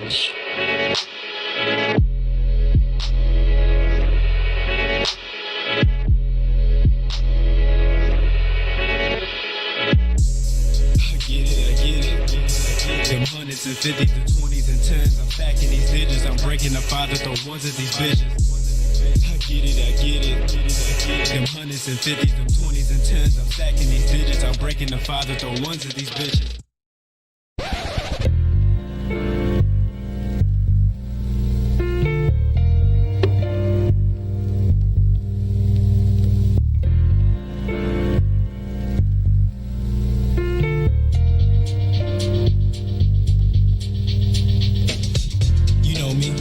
chronicles. Them hundreds and fifties and twenties and tens. I'm stacking these digits. I'm breaking the fathers, the ones of these bitches. I get it. Them hundreds and fifties, them twenties and tens. I'm stacking these digits. I'm breaking the fathers, the ones of these bitches.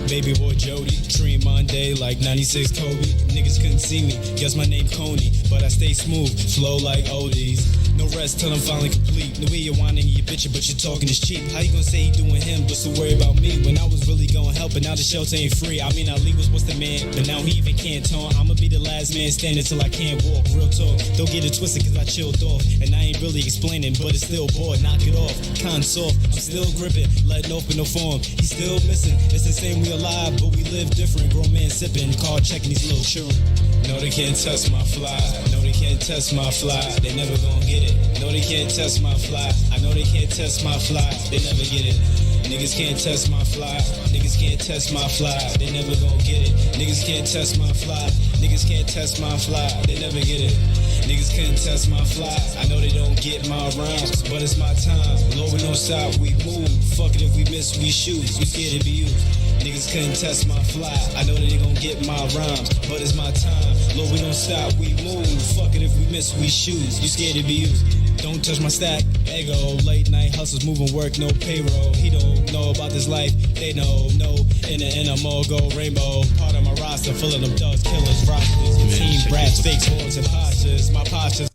Baby boy Jody, Dream Monday like 96 Kobe. Niggas couldn't see me, guess my name Coney, but I stay smooth, flow like oldies. No rest till I'm finally complete. The way you're whining, you bitchin', but you're talking is cheap. How you gonna say you doing him, but still worry about me? When I was really gonna help, but now the shelter ain't free. I mean, Ali was what's the man, but now he even can't talk. I'ma be the last man standing till I can't walk. Real talk, don't get it twisted, cause I chilled off. And I ain't really explaining, but it's still bored. Knock it off, kinda soft. I'm still gripping, letting open the form. He's still missing. It's the same, we alive, but we live different. Grown man sipping, car checking these little children. No, they can't test my fly. No, they can't test my fly. They never gonna get it. No, they can't test my fly. I know they can't test my fly. They never get it. Niggas can't test my fly. Niggas can't test my fly. They never gonna get it. Niggas can't test my fly. Niggas can't test my fly. They never get it. Niggas couldn't test my fly. I know they don't get my rhymes, but it's my time. Lord, we don't stop, we move. Fuck it if we miss, we shoot. We scared to be used. Niggas couldn't test my fly. I know that they gon' get my rhymes, but it's my time. Lord, we don't stop, we move. Fuck it if we miss, we shoot. You scared to be used. Don't touch my stack, ego. Late night hustles, moving work, no payroll. He don't know about this life, they know. No, in the all go rainbow. Part of my roster, full of them thugs, killers, rosters, team brats, fakes, horns, and postures. My postures.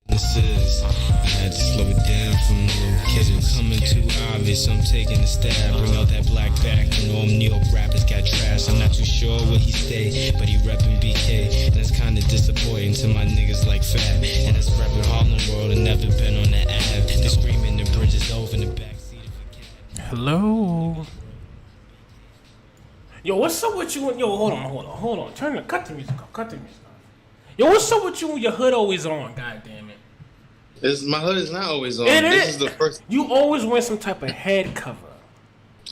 This is, I had to slow it down from the little kid. It's coming too obvious, I'm taking a stab. Bring out that black back, you know them neo rappers got trash. I'm not too sure where he stay, but he reppin' BK. And that's kinda disappointing to my niggas like Fab. And that's reppin' Harlem World and never been on the Ave. They screaming the bridges over in the backseat of a Hello? Yo, what's up with you? Yo, hold on. Cut the music off. Yo, what's up with you when your hood always on? God damn it. My hood is not always on. This is the first. You always wear some type of head cover.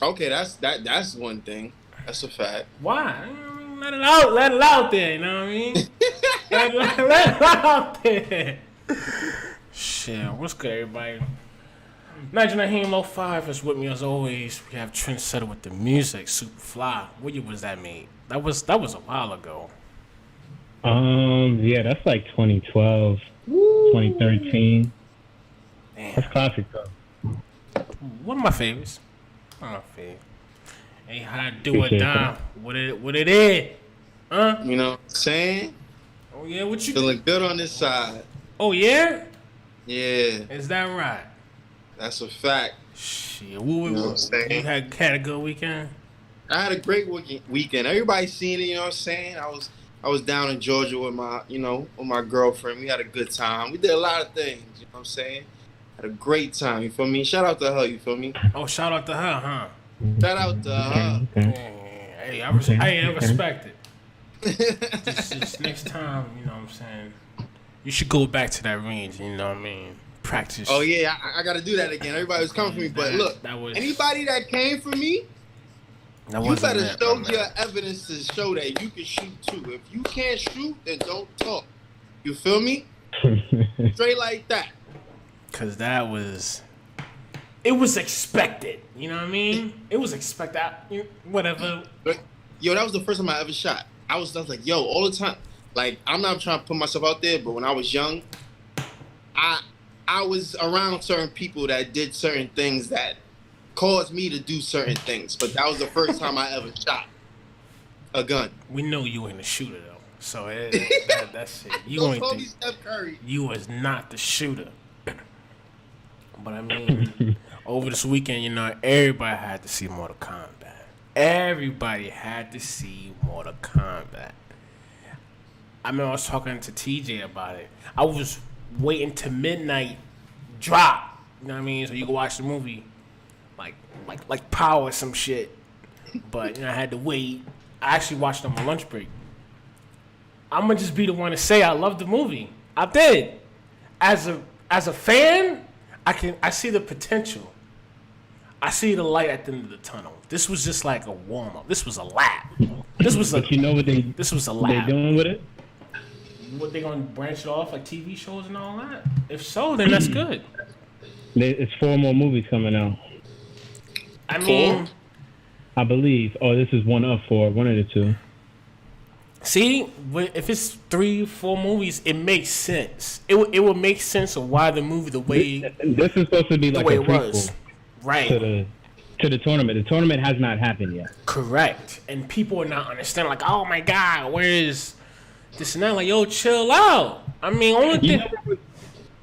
Okay, that's one thing. That's a fact. Why? Let it out there. You know what I mean? let it out there. Shit, what's good, everybody? 99 is with me as always. We have Trendsetter with the music, super fly. What year was that made? That was a while ago. Yeah, that's like 2012, 2013. Damn. That's classic though. One of my favorites. Hey, how to do it down? What it is? Huh? You know what I'm saying? Oh yeah, what you feeling good on this side? Oh yeah? Yeah. Is that right? That's a fact. Shit, you know what I'm saying? You had a good weekend? I had a great weekend. Everybody's seen it, you know what I'm saying? I was down in Georgia with my girlfriend. We had a good time. We did a lot of things, you know what I'm saying? Had a great time, you feel me? Shout out to her, you feel me? Oh, shout out to her, huh? Shout out to her. Hey, I respect it. Just next time, you know what I'm saying? You should go back to that range, you know what I mean? Practice. Oh, yeah, I got to do that again. Everybody was coming for me. But look, anybody that came for me, you better show your evidence to show that you can shoot too. If you can't shoot, then don't talk. You feel me? Straight like that. Because it was expected. You know what I mean? It was expected. Whatever. Yo, that was the first time I ever shot. I was like, yo, all the time. Like, I'm not trying to put myself out there, but when I was young, I was around certain people that did certain things that caused me to do certain things. But that was the first time I ever shot a gun. We know you ain't a shooter, though. So that's it. You was not the shooter. But I mean, over this weekend, you know, everybody had to see Mortal Kombat. Everybody had to see Mortal Kombat. I remember I was talking to TJ about it. I was waiting to midnight drop You know what I mean? So you can watch the movie, like Power or some shit. But I had to wait. I actually watched it on my lunch break. I'm gonna just be the one to say I love the movie. I did. As a fan, I see the potential. I see the light at the end of the tunnel. This was just like a warm up. This was a lap. This was But you know what this was a lap. they doing with it? What, they gonna branch it off like TV shows and all that? If so, then that's good. It's 4 more movies coming out. I mean, I believe. Oh, this is one of 4. One of the 2. see, if it's 3, 4 movies, it makes sense. It would make sense of why the movie the way This is supposed to be like a prequel right to the tournament. The tournament has not happened yet. Correct, and people are not understanding. Like, oh my god, where is this and that? Like, yo, chill out. I mean, only thing.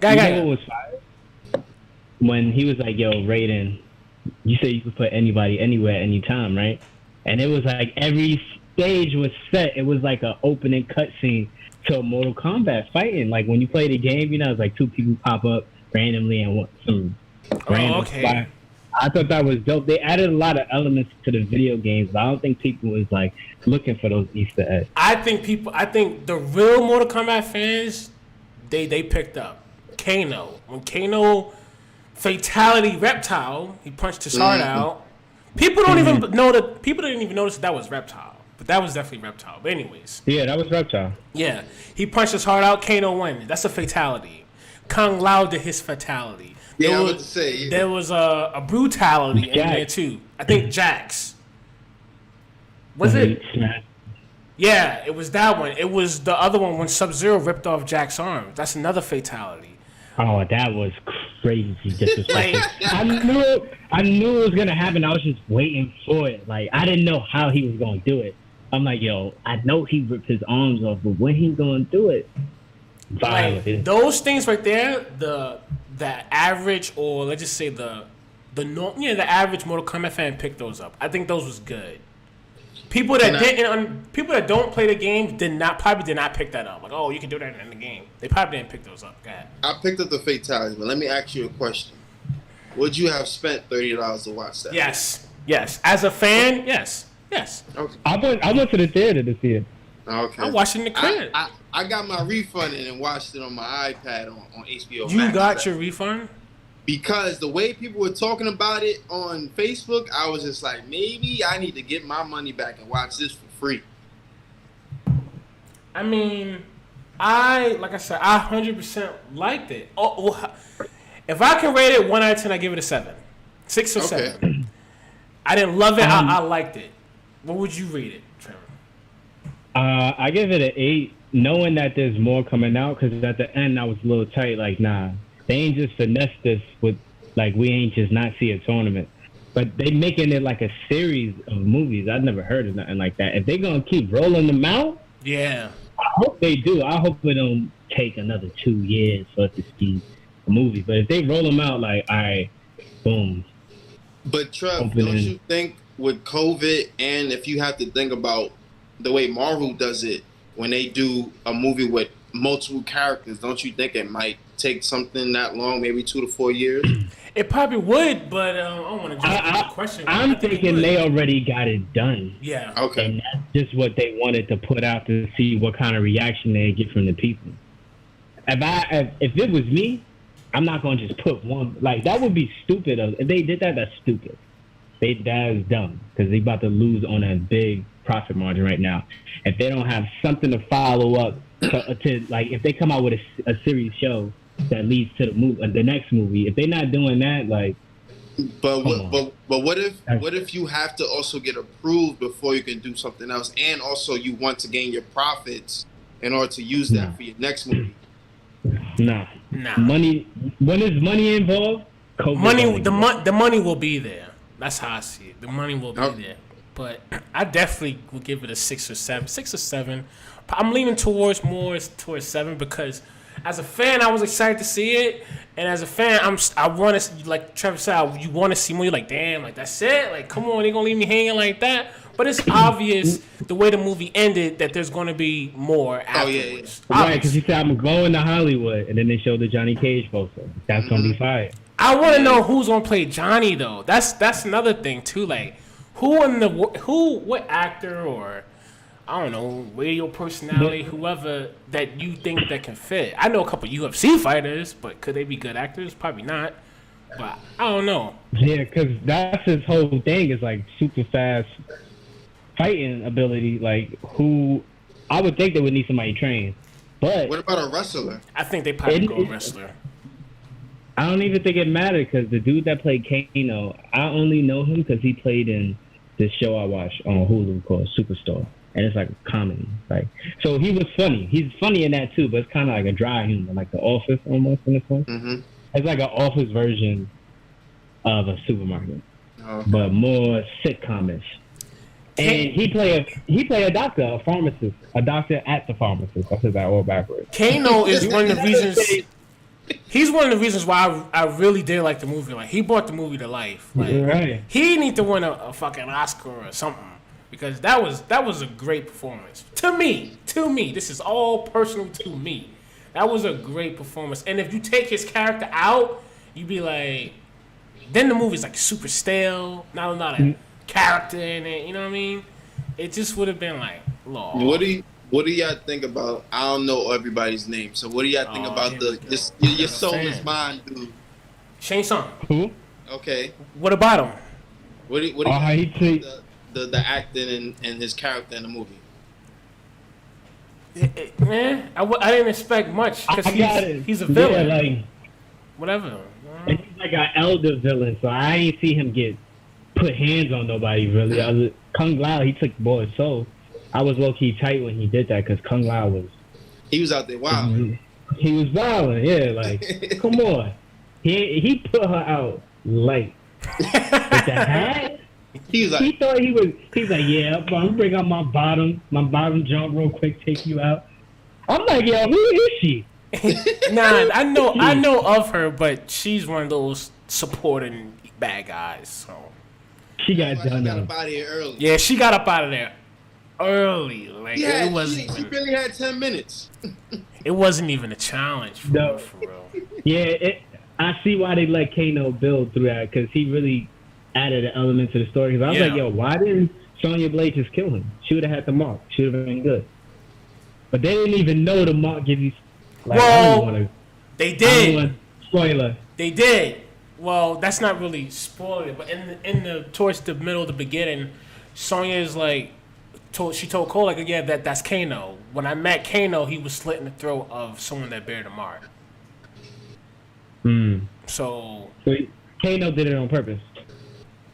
You know what was fire? When he was like, yo, Raiden, you say you could put anybody, anywhere, anytime, right? And it was like every stage was set. It was like an opening cutscene to a Mortal Kombat fighting. Like when you play the game, it's like 2 people pop up randomly and some random spot. I thought that was dope. They added a lot of elements to the video games, but I don't think people was like looking for those Easter eggs. I think the real Mortal Kombat fans, they picked up Kano. When Kano fatality Reptile, he punched his heart out. People don't even know that. People didn't even notice that was Reptile, but that was definitely Reptile. But anyways, yeah, that was Reptile. Yeah, he punched his heart out. Kano won. That's a fatality. Kung Lao did his fatality. Yeah, I was to say. Yeah. There was a brutality in there too. I think Jax. Was it? Yeah, it was that one. It was the other one when Sub-Zero ripped off Jax's arm. That's another fatality. Oh, that was crazy disrespectful. I knew it was gonna happen. I was just waiting for it. Like I didn't know how he was gonna do it. I'm like, yo, I know he ripped his arms off, but when he gonna do it? Like, those things right there, the average, or let's just say the average Mortal Kombat fan picked those up. I think those was good. People that don't play the game probably did not pick that up. Like, oh, you can do that in the game. They probably didn't pick those up. Go ahead. I picked up the fatalities, but let me ask you a question. Would you have spent $30 to watch that? Yes. As a fan, yes. Okay. I went to the theater to see it. Okay. I watched it in the crib. I got my refund and watched it on my iPad on HBO Max. You got your refund? Because the way people were talking about it on Facebook, I was just like, maybe I need to get my money back and watch this for free. I mean, like I said, I 100% liked it. If I can rate it 1 out of 10, I give it a 7. 6 or 7. I didn't love it. I liked it. What would you rate it, Trevor? I give it an 8, knowing that there's more coming out, because at the end I was a little tight, like, nah, they ain't just finessed us with, like, we ain't just not see a tournament. But they making it like a series of movies. I've never heard of nothing like that. If they gonna keep rolling them out, yeah, I hope they do. I hope it don't take another 2 years for us to see a movie. But if they roll them out, like, all right, boom. But Trev, don't you think with COVID, and if you have to think about the way Marvel does it, when they do a movie with multiple characters, don't you think it might take something that long, maybe 2 to 4 years? It probably would, but I don't want to just question. I'm thinking they already got it done. Yeah. Okay. And that's just what they wanted to put out to see what kind of reaction they get from the people. If it was me, I'm not gonna just put one. Like, that would be stupid. If they did that, that's stupid. That is dumb, because they about to lose on a big profit margin right now. If they don't have something to follow up to like, if they come out with a series show that leads to the next movie, if they're not doing that, like. But what if you have to also get approved before you can do something else, and also you want to gain your profits in order to use that for your next movie? Nah. Money. When is money involved? The money will be there. That's how I see it. The money will be there. But I definitely will give it a 6 or 7. 6 or 7. I'm leaning towards 7, because as a fan, I was excited to see it, and as a fan, I want to, like Trevor said, you want to see more. You're like, damn, like, that's it. Like, come on, they gonna leave me hanging like that? But it's obvious the way the movie ended that there's gonna be more afterwards. Right, because he said, I'm going to Hollywood, and then they showed the Johnny Cage poster. That's gonna be fire. I want to know who's gonna play Johnny though. That's another thing too. Like, what actor or I don't know, radio personality, whoever that you think that can fit. I know a couple UFC fighters, but could they be good actors? Probably not. But I don't know. Yeah, because that's his whole thing is like super fast fighting ability. Like, who I would think they would need somebody trained. But what about a wrestler? I think they probably go wrestler. I don't even think it mattered because the dude that played Kano, I only know him because he played in this show I watched on Hulu called Superstar. And it's like a comedy. Like, so he was funny. He's funny in that too, but it's kind of like a dry humor, like The Office almost in a sense. Mm-hmm. It's like an Office version of a supermarket, okay. but more sitcomish. And he played a doctor, a pharmacist, a doctor at the pharmacist. I said that all backwards. Kano is one of the reasons. He's one of the reasons why I really did like the movie. Like, he brought the movie to life. Like, right. He need to win a fucking Oscar or something because that was a great performance to me. This is all personal to me. That was a great performance. And if you take his character out, you'd be like, then the movie's like super stale. Not a lot of character in it. You know what I mean? It just would have been like, Lord. What do y'all think about? I don't know everybody's name, so what do y'all think about your soulless mind, dude? Shane Song. Who? Okay. What about him? What do you think about the acting and his character in the movie? Man, I didn't expect much because he's a villain. Yeah, like, whatever. And he's like an elder villain, so I ain't see him get put hands on nobody really. Kung Lao, he took the boy's soul. I was low key tight when he did that because Kung Lao he was out there wild. He was wilding, yeah. Like, come on, he put her out light with the hat. He thought he was. He's like, yeah, I'm gonna bring out my bottom jump real quick, take you out. I'm like, yo, who is she? Nah, I know of her, but she's one of those supporting bad guys. So she got done. She got up out of here early. Yeah, she got up out of there early. Like, it wasn't. She barely had 10 minutes. It wasn't even a challenge for real. Yeah, I see why they let Kano build through that because he really added an element to the story. Because I was like, yo, why didn't Sonya Blade just kill him? She would have had the mark. She would have been good. But they didn't even know the mark gives you. Like, they did. I don't want spoiler. They did. Well, that's not really spoiler, but towards the middle of the beginning, Sonya is like, she told Cole like, yeah, that's Kano. When I met Kano, he was slitting the throat of someone that bear the mark. So Kano did it on purpose.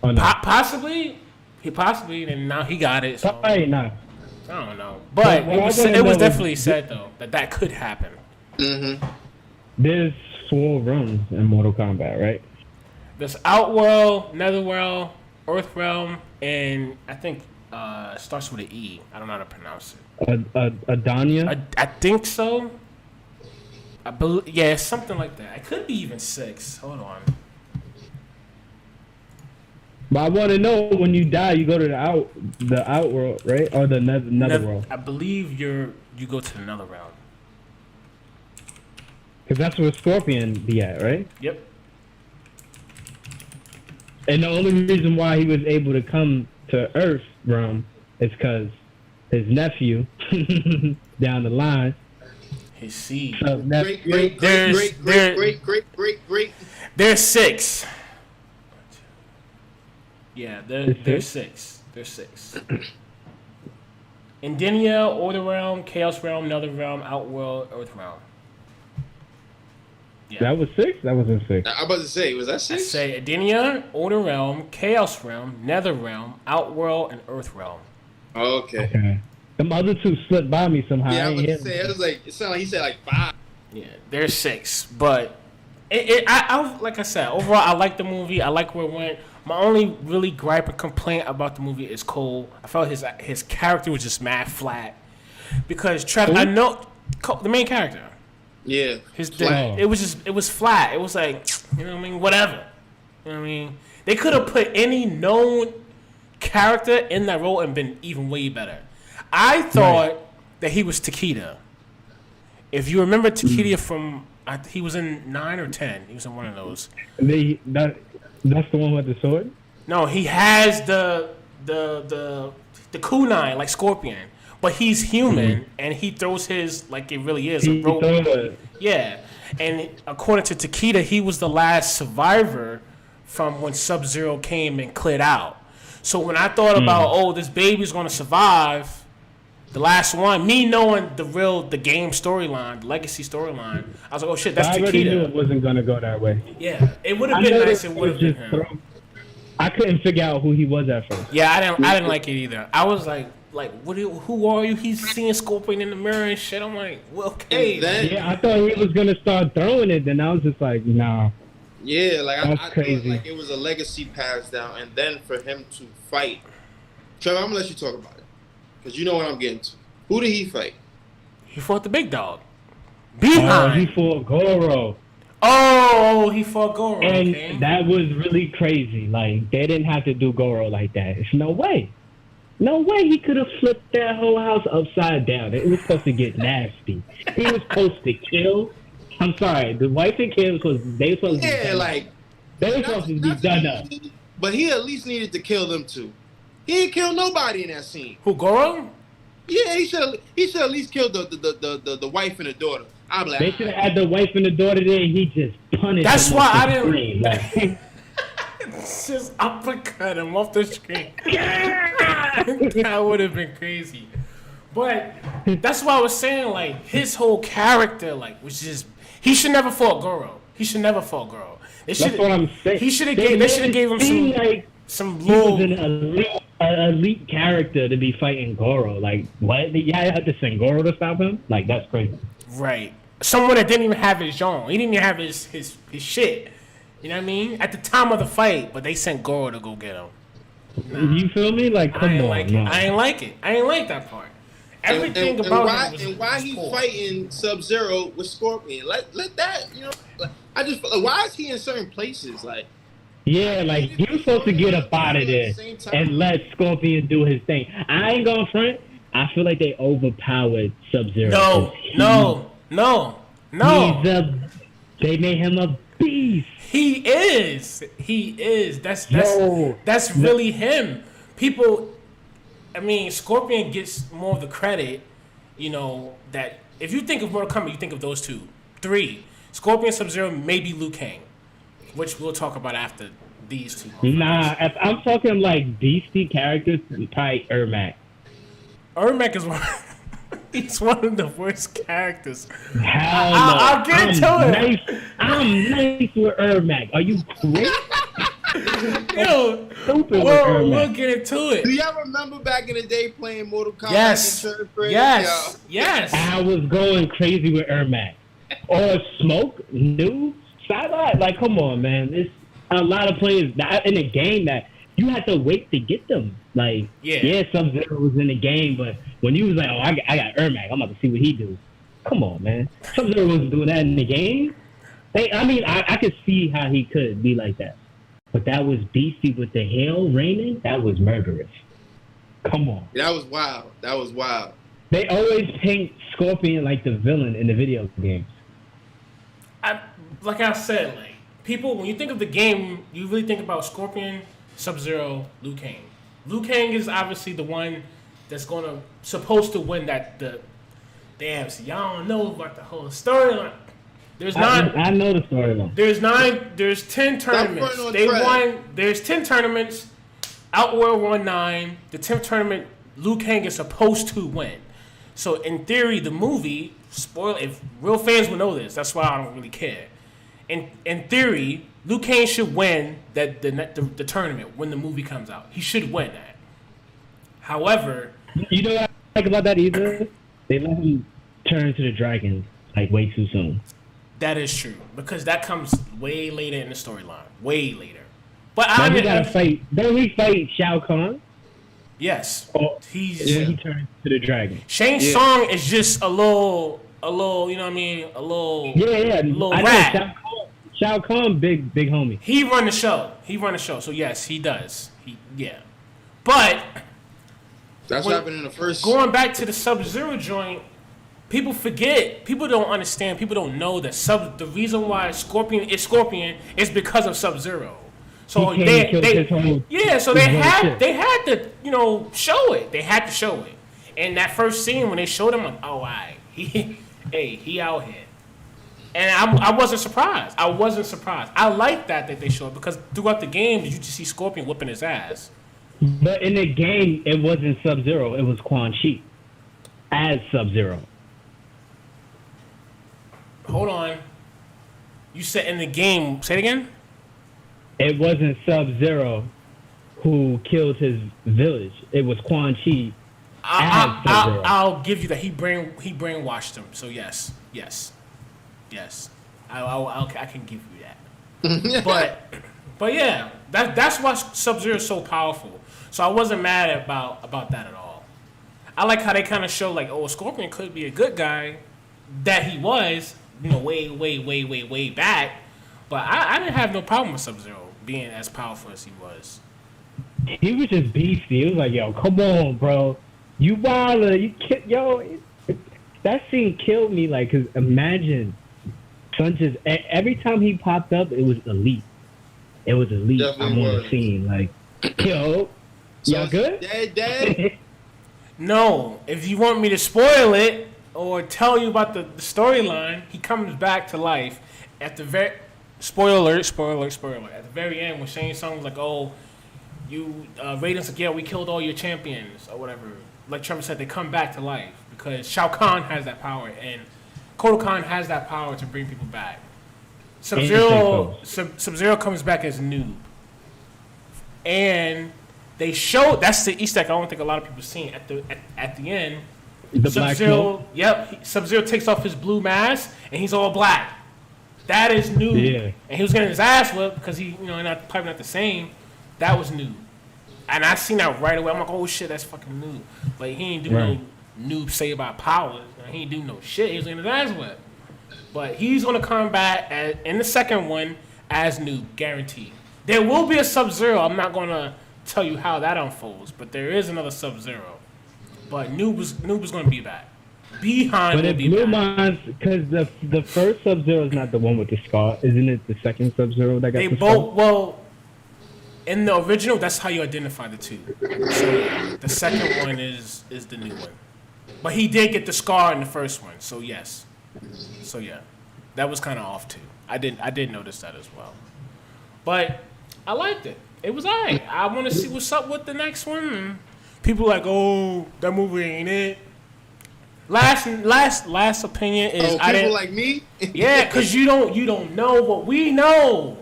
Oh, no. Possibly, and now he got it. So. Probably not. I don't know, but it was definitely said though that could happen. Mm-hmm. There's 4 realms in Mortal Kombat, right? There's Outworld, Netherrealm, Earthrealm, and I think it starts with an E. I don't know how to pronounce it. Adania? I think so. I believe, yeah, something like that. It could be even 6. Hold on. But I want to know when you die, you go to the Outworld, right, or the Netherworld? I believe you go to the Netherrealm. Because that's where Scorpion be at, right? Yep. And the only reason why he was able to come to Earth realm is because his nephew down the line. His seed. Great. There's 6. Yeah, there's 6. There's 6. Indinia, Order Realm, Chaos Realm, Netherrealm, Outworld, Earthrealm. Yeah. That was 6? That wasn't 6. I'm about to say, was that 6? I say Indinia, Order Realm, Chaos Realm, Netherrealm, Outworld, and Earthrealm. Okay. Them other 2 slipped by me somehow. Yeah, I was about to say, it sounded like he said like 5. Yeah, there's 6, but I like I said, overall I like the movie. I like where it went. My only really gripe or complaint about the movie is Cole. I felt his character was just mad flat because Trevor. I know Cole, the main character. Yeah, it was flat. It was like, you know what I mean, whatever. You know what I mean? They could have put any known character in that role and been even way better. I thought that he was Takeda. If you remember Takeda from He was in 9 or 10. He was in one of those. That's the one with the sword? No, he has the kunai like Scorpion, but he's human and he throws his like it really is a rope. Yeah, and according to Takeda, he was the last survivor from when Sub-Zero came and cleared out. So when I thought about this baby's gonna survive. The last one, me knowing the game storyline, the legacy storyline, I was like, oh shit, that's Takeda. I already knew it wasn't gonna go that way. Yeah, it would have been nice. It would have been him. I couldn't figure out who he was at first. Yeah, I didn't like it either. I was like, who are you? He's seeing Scorpion in the mirror and shit. I'm like, well, okay. Yeah, I thought he was gonna start throwing it. Then I was just like, nah. Yeah, like that's I crazy. Thought like it was a legacy passed down, and then for him to fight. Trevor, I'm gonna let you talk about it. Because you know what I'm getting to. Who did he fight? He fought the big dog. He fought Goro. Oh, he fought Goro. And that was really crazy. Like, they didn't have to do Goro like that. There's no way. No way he could have flipped that whole house upside down. It was supposed to get nasty. He was supposed to kill. I'm sorry. The wife and kid they were supposed to be like... They were supposed to be done up. But he at least needed to kill them too. He didn't kill nobody in that scene. Who, Goro? Yeah, he should at least kill the wife and the daughter. I'm like, they should have had the wife and the daughter there. And he just punished. That's why I didn't. Like, just uppercut him off the screen. That would have been crazy. But that's why I was saying, like, his whole character, like, was just he should never fought Goro. He should never fought Goro. That's what I'm saying. He should have gave him some like some he was an elite character to be fighting Goro. Like, what? Yeah, I had to send Goro to stop him? Like, that's crazy. Right. Someone that didn't even have his genre. He didn't even have his shit. You know what I mean? At the time of the fight, but they sent Goro to go get him. Nah. You feel me? Like, come on. I ain't like it. I ain't like that part. Everything about him was why he fighting Sub-Zero with Scorpion? Let that, you know. Like, I just why is he in certain places? Like, yeah, like he was supposed to get up out of there and let Scorpion do his thing. I ain't going front. I feel like they overpowered Sub-Zero. No. They made him a beast. He is. That's really him. People. I mean, Scorpion gets more of the credit, you know, that if you think of Mortal Kombat, you think of those two. 3, Scorpion, Sub-Zero, maybe Liu Kang, which we'll talk about after these two. Nah, if I'm talking like beastie characters, probably Ermac. Ermac is he's one of the worst characters. Hell no. I'll get into it. I'm nice with Ermac. Are you crazy? Yo, we'll get into it. Do y'all remember back in the day playing Mortal Kombat? Yes. I was going crazy with Ermac. Or Smoke, Noob, Sideline. Like, come on, man. It's a lot of players in the game that you had to wait to get them. Like, yeah, Sub-Zero was in the game, but when you was like, oh, I got Ermac, I'm about to see what he do. Come on, man. Sub-Zero wasn't doing that in the game. I could see how he could be like that. But that was beastie with the hail raining. That was murderous. Come on. That was wild. They always paint Scorpion like the villain in the video games. Like I said, like people, when you think of the game, you really think about Scorpion, Sub-Zero, Liu Kang. Liu Kang is obviously the one that's supposed to win that. Damn, so y'all don't know about the whole storyline. I know the storyline. There's 10 tournaments. There's 10 tournaments. Outworld won 9. The 10th tournament, Liu Kang is supposed to win. So in theory, the movie, spoil if real fans will know this, that's why I don't really care. In theory, Liu Kang should win the tournament when the movie comes out. He should win that. However, you know what I like about that either? They let him turn into the dragon like way too soon. That is true because that comes way later in the storyline. Way later. But we gotta fight. Don't we fight Shao Kahn? Yes. When he turns to the dragon. Shang Tsung is just a little. You know what I mean? A little. Yeah. A little rat. Shao Kahn, big homie. He run the show. So yes, he does. But that's what happened in the first. Going back to the Sub-Zero joint, people forget. People don't understand. People don't know that the reason why Scorpion is because of Sub-Zero. So so they had to show it. They had to show it. And that first scene when they showed him, like, oh, alright, he out here. And I wasn't surprised. I like that they showed it because throughout the game, you just see Scorpion whipping his ass. But in the game, it wasn't Sub-Zero. It was Quan Chi as Sub-Zero. Hold on. You said in the game. Say it again. It wasn't Sub-Zero who killed his village. It was Quan Chi as Sub-Zero. I'll give you that. He brainwashed him. So yes. I can give you that. but yeah, that's why Sub-Zero is so powerful. So I wasn't mad about that at all. I like how they kind of show like, oh, Scorpion could be a good guy, that he was, way back. But I didn't have no problem with Sub-Zero being as powerful as he was. He was just beastie. He was like, yo, come on, bro. You wilder. That scene killed me. Like, cause imagine, son, just every time he popped up, it was elite. It was elite. Definitely I'm on the scene. Like, yo, y'all good? Dead. No, if you want me to spoil it or tell you about the storyline, he comes back to life at the very spoiler alert. At the very end, when Shane Sung was like, "Oh, you Raiden's like, yeah, we killed all your champions or whatever." Like Trevor said, they come back to life because Shao Kahn has that power and Kodo Khan has that power to bring people back. Sub-Zero comes back as Noob, and they show that's the Easter egg I don't think a lot of people seen at the end. The black smoke. Yep, Sub-Zero takes off his blue mask and he's all black. That is Noob. Yeah. And he was getting his ass whipped because he, probably not the same. That was Noob. And I seen that right away. I'm like, oh shit, that's fucking Noob. But he ain't do no Noob say about powers. He ain't do no shit. He was getting his ass whipped. But he's gonna come back in the second one as Noob, guaranteed. There will be a Sub-Zero. I'm not gonna tell you how that unfolds, but there is another Sub-Zero. But Noob was gonna be back. Behind but will it be blew back. mine because the first Sub-Zero is not the one with the scar, isn't it? The second Sub-Zero that got They the both scar? well. In the original, that's how you identify the two. So the second one is the new one, but he did get the scar in the first one. So yes, so yeah, that was kind of off too. I did notice that as well, but I liked it. It was alright. I want to see what's up with the next one. People are like, oh, that movie ain't it. Last opinion is people like me. Yeah, because you don't know what we know.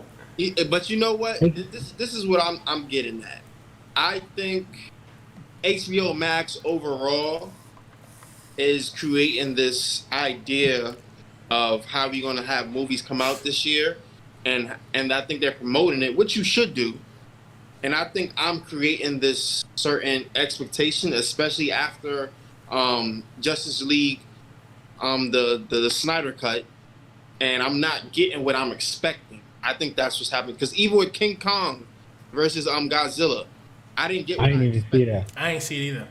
But you know what? This is what I'm getting at. I think HBO Max overall is creating this idea of how we're going to have movies come out this year, and I think they're promoting it, which you should do. And I think I'm creating this certain expectation, especially after Justice League, the Snyder cut, and I'm not getting what I'm expecting. I think that's what's happening. Because even with King Kong versus Godzilla, I didn't get what I didn't even see that. I ain't see it either.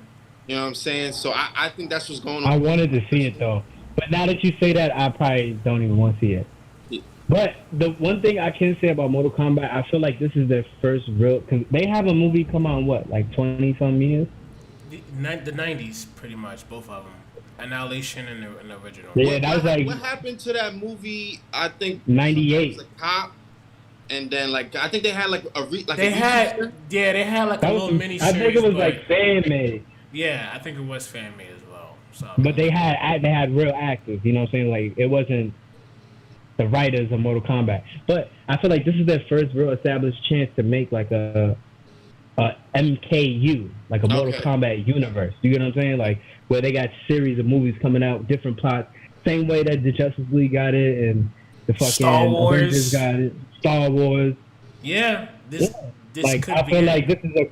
You know what I'm saying? So I think that's what's going on. I wanted to see it, though. But now that you say that, I probably don't even want to see it. Yeah. But the one thing I can say about Mortal Kombat, I feel like this is their first real... Cause they have a movie come out in what, like 20-some years? The 90s, pretty much, both of them. Annihilation and the original. Yeah, that was like... What happened to that movie, I think... 98. It was a cop. And then, like, I think they had, like, they had like a little mini series. I think it was, like, fan-made. Yeah, I think it was fan-made as well. So. But they had real actors, you know what I'm saying? Like, it wasn't the writers of Mortal Kombat. But I feel like this is their first real established chance to make, like, a MKU, like a Mortal Kombat universe. You get what I'm saying? Like, where they got series of movies coming out, different plots. Same way that the Justice League got it and the fucking Star Wars Avengers got it. Star Wars. Yeah. This like, could I be feel like this is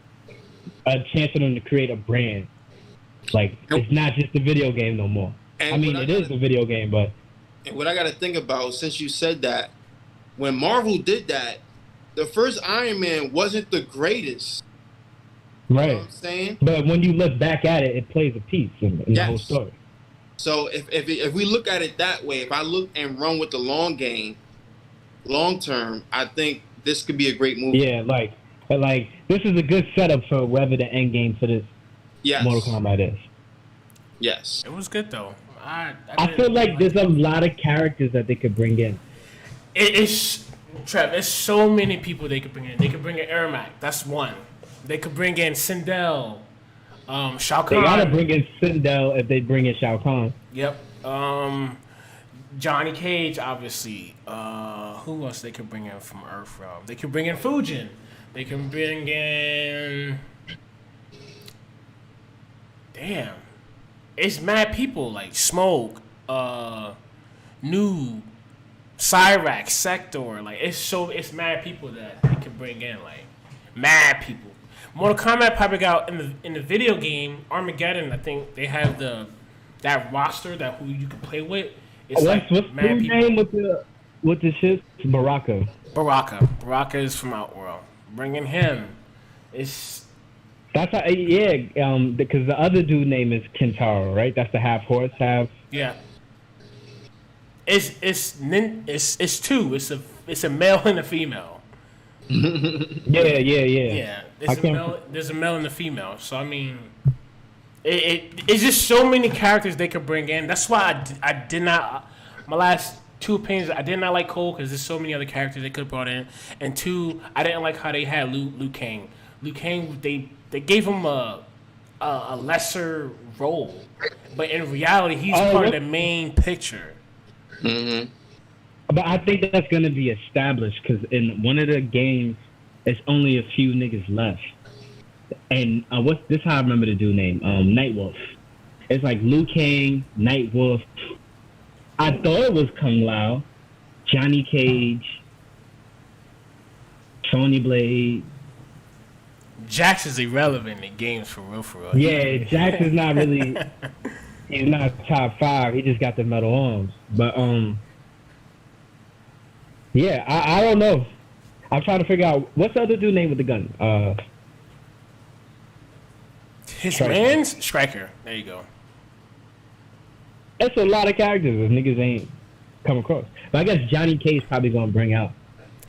a chance for them to create a brand. Like, it's not just a video game no more. And I mean, it is a video game, but... And what I got to think about, since you said that, when Marvel did that, the first Iron Man wasn't the greatest. Right. You know what I'm saying? But when you look back at it, it plays a piece in the whole story. So if we look at it that way, if I look and run with the long game, long term, I think this could be a great movie. Yeah, like this is a good setup for whatever the end game for this Mortal Kombat is. Yes. It was good though. I feel like there's a lot of characters that they could bring in. It's Trev. There's so many people they could bring in. They could bring in Ermac. That's one. They could bring in Sindel, Shao Kahn. They gotta bring in Sindel if they bring in Shao Kahn. Yep. Johnny Cage, obviously. Who else they could bring in from Earthrealm? They could bring in Fujin. They can bring in. Damn. It's mad people like Smoke, Noob, Cyrax, Sector. Like it's mad people that they can bring in. Like mad people. Mortal Kombat probably got in the video game Armageddon. I think they have that roster that who you can play with. It's what's the name with the shit? Baraka. Baraka is from Outworld. Bringing him. That's how, because the other dude name is Kentaro, right? That's the half horse, half. Yeah. It's two. It's a male and a female. Yeah. There's a male and a female. So I mean, it's just so many characters they could bring in. That's why I did not. My last two opinions, I did not like Cole because there's so many other characters they could have brought in, and two, I didn't like how they had Liu Kang. Liu Kang, they gave him a lesser role, but in reality, he's part of the main picture. Mm-hmm. But I think that's going to be established because in one of the games, it's only a few niggas left. And this how I remember the dude name, Nightwolf. It's like Liu Kang, Nightwolf. I thought it was Kung Lao, Johnny Cage, Sonya Blade. Jax is irrelevant in games for real. Yeah, Jax is not really. He's not top 5. He just got the metal arms. But yeah, I don't know. I'm trying to figure out what's the other dude name with the gun. His man's Striker. There you go. That's a lot of characters if niggas ain't come across. But I guess Johnny Cage probably gonna bring out.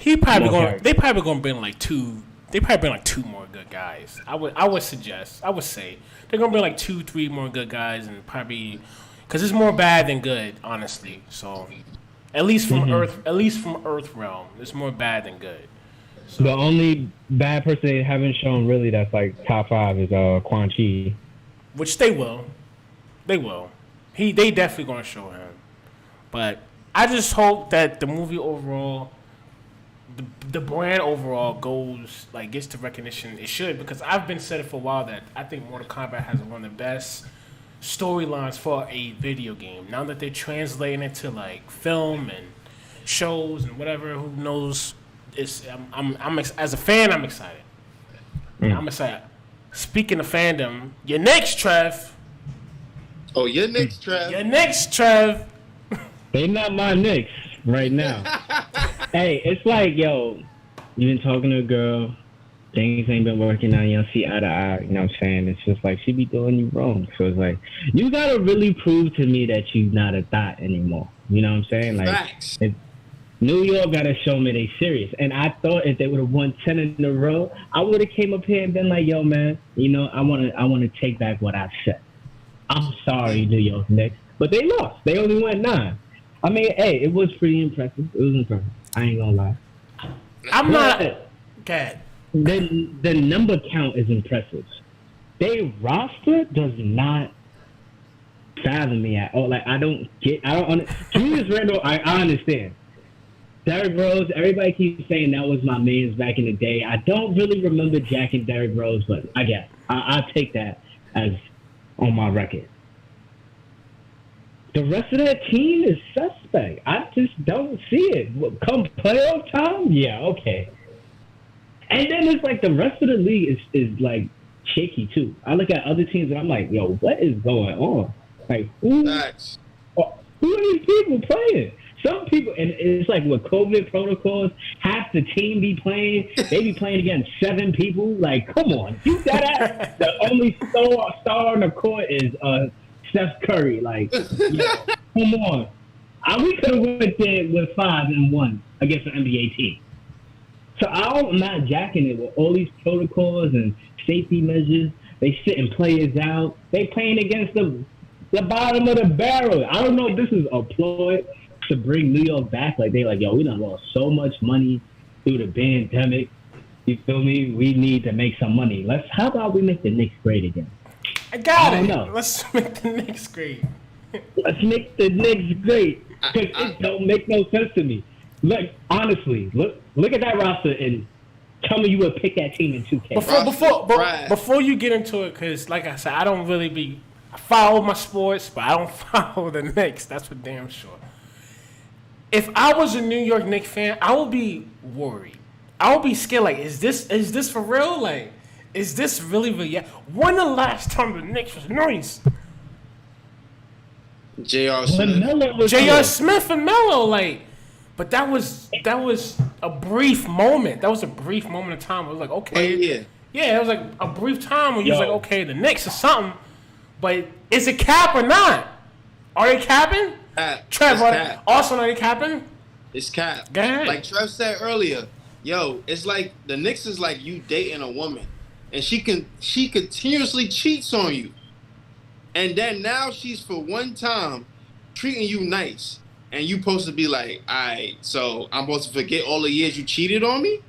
They probably gonna bring like two. They probably bring like 2 more good guys. I would say they're gonna bring like 2-3 more good guys and probably because it's more bad than good, honestly. So at least from Earth Realm, it's more bad than good. So, the only bad person they haven't shown really that's like top 5 is Quan Chi. Which they will. They definitely gonna show him. But I just hope that the movie overall, the brand overall gets the recognition it should, because I've been saying it for a while that I think Mortal Kombat has one of the best storylines for a video game. Now that they're translating it to like film and shows and whatever, who knows? I'm as a fan, I'm excited. I'm excited. Speaking of fandom, you're next, Trev. Oh, you're next, Trev. You're next, Trev. They not my Knicks right now. Hey, it's like, yo, you've been talking to a girl, things ain't been working out, you don't see eye to eye, you know what I'm saying? It's just like, she be doing you wrong. So it's like, you gotta really prove to me that you not a thought anymore. You know what I'm saying? Like, New York gotta show me they serious. And I thought if they would have won 10 in a row, I would have came up here and been like, yo, man, you know, I wanna take back what I said. I'm sorry, New York Knicks. But they lost. They only won 9. I mean, hey, it was pretty impressive. It was impressive. I ain't gonna lie. I'm not. Okay. The number count is impressive. Their roster does not fathom me at all. Like, Julius Randle, I understand. Derrick Rose, everybody keeps saying that was my man's back in the day. I don't really remember Jack and Derrick Rose, but I guess I'll take that as on my record. The rest of that team is suspect. I just don't see it. Come playoff time, yeah, okay. And then it's like the rest of the league is like shaky too. I look at other teams and I'm like, yo, what is going on? Like, who are these people playing? Some people, and it's like with COVID protocols, half the team be playing. They be playing against 7 people. Like, come on, you got that? The only star on the court is Steph Curry. Like, yo, come on. We could have went there with 5-1 against an NBA team. So I'm not jacking it with all these protocols and safety measures. They sitting players out. They playing against the bottom of the barrel. I don't know if this is a ploy to bring New York back. Like, they like, yo, we done lost so much money through the pandemic. You feel me? We need to make some money. How about we make the Knicks great again? I got it. Know. Let's make the Knicks great. Let's make the Knicks great. Because it don't make no sense to me. Look, honestly, look at that roster and tell me you would pick that team in 2K. Before you get into it, because like I said, I don't really I follow my sports, but I don't follow the Knicks. That's for damn sure. If I was a New York Knicks fan, I would be worried. I would be scared. Like, is this for real? Like, is this really? When the last time the Knicks was nice? J.R. Smith. J.R. Smith and Melo, like, but that was a brief moment. That was a brief moment of time. It was like, okay, yeah, it was like a brief time when you was like, okay, the Knicks or something. But is it cap or not? Are they capping? Trev, also are they capping? It's cap. Go ahead. Like Trev said earlier, yo, it's like the Knicks is like you dating a woman, and she continuously cheats on you. And then now she's for one time treating you nice. And you supposed to be like, all right, so I'm supposed to forget all the years you cheated on me?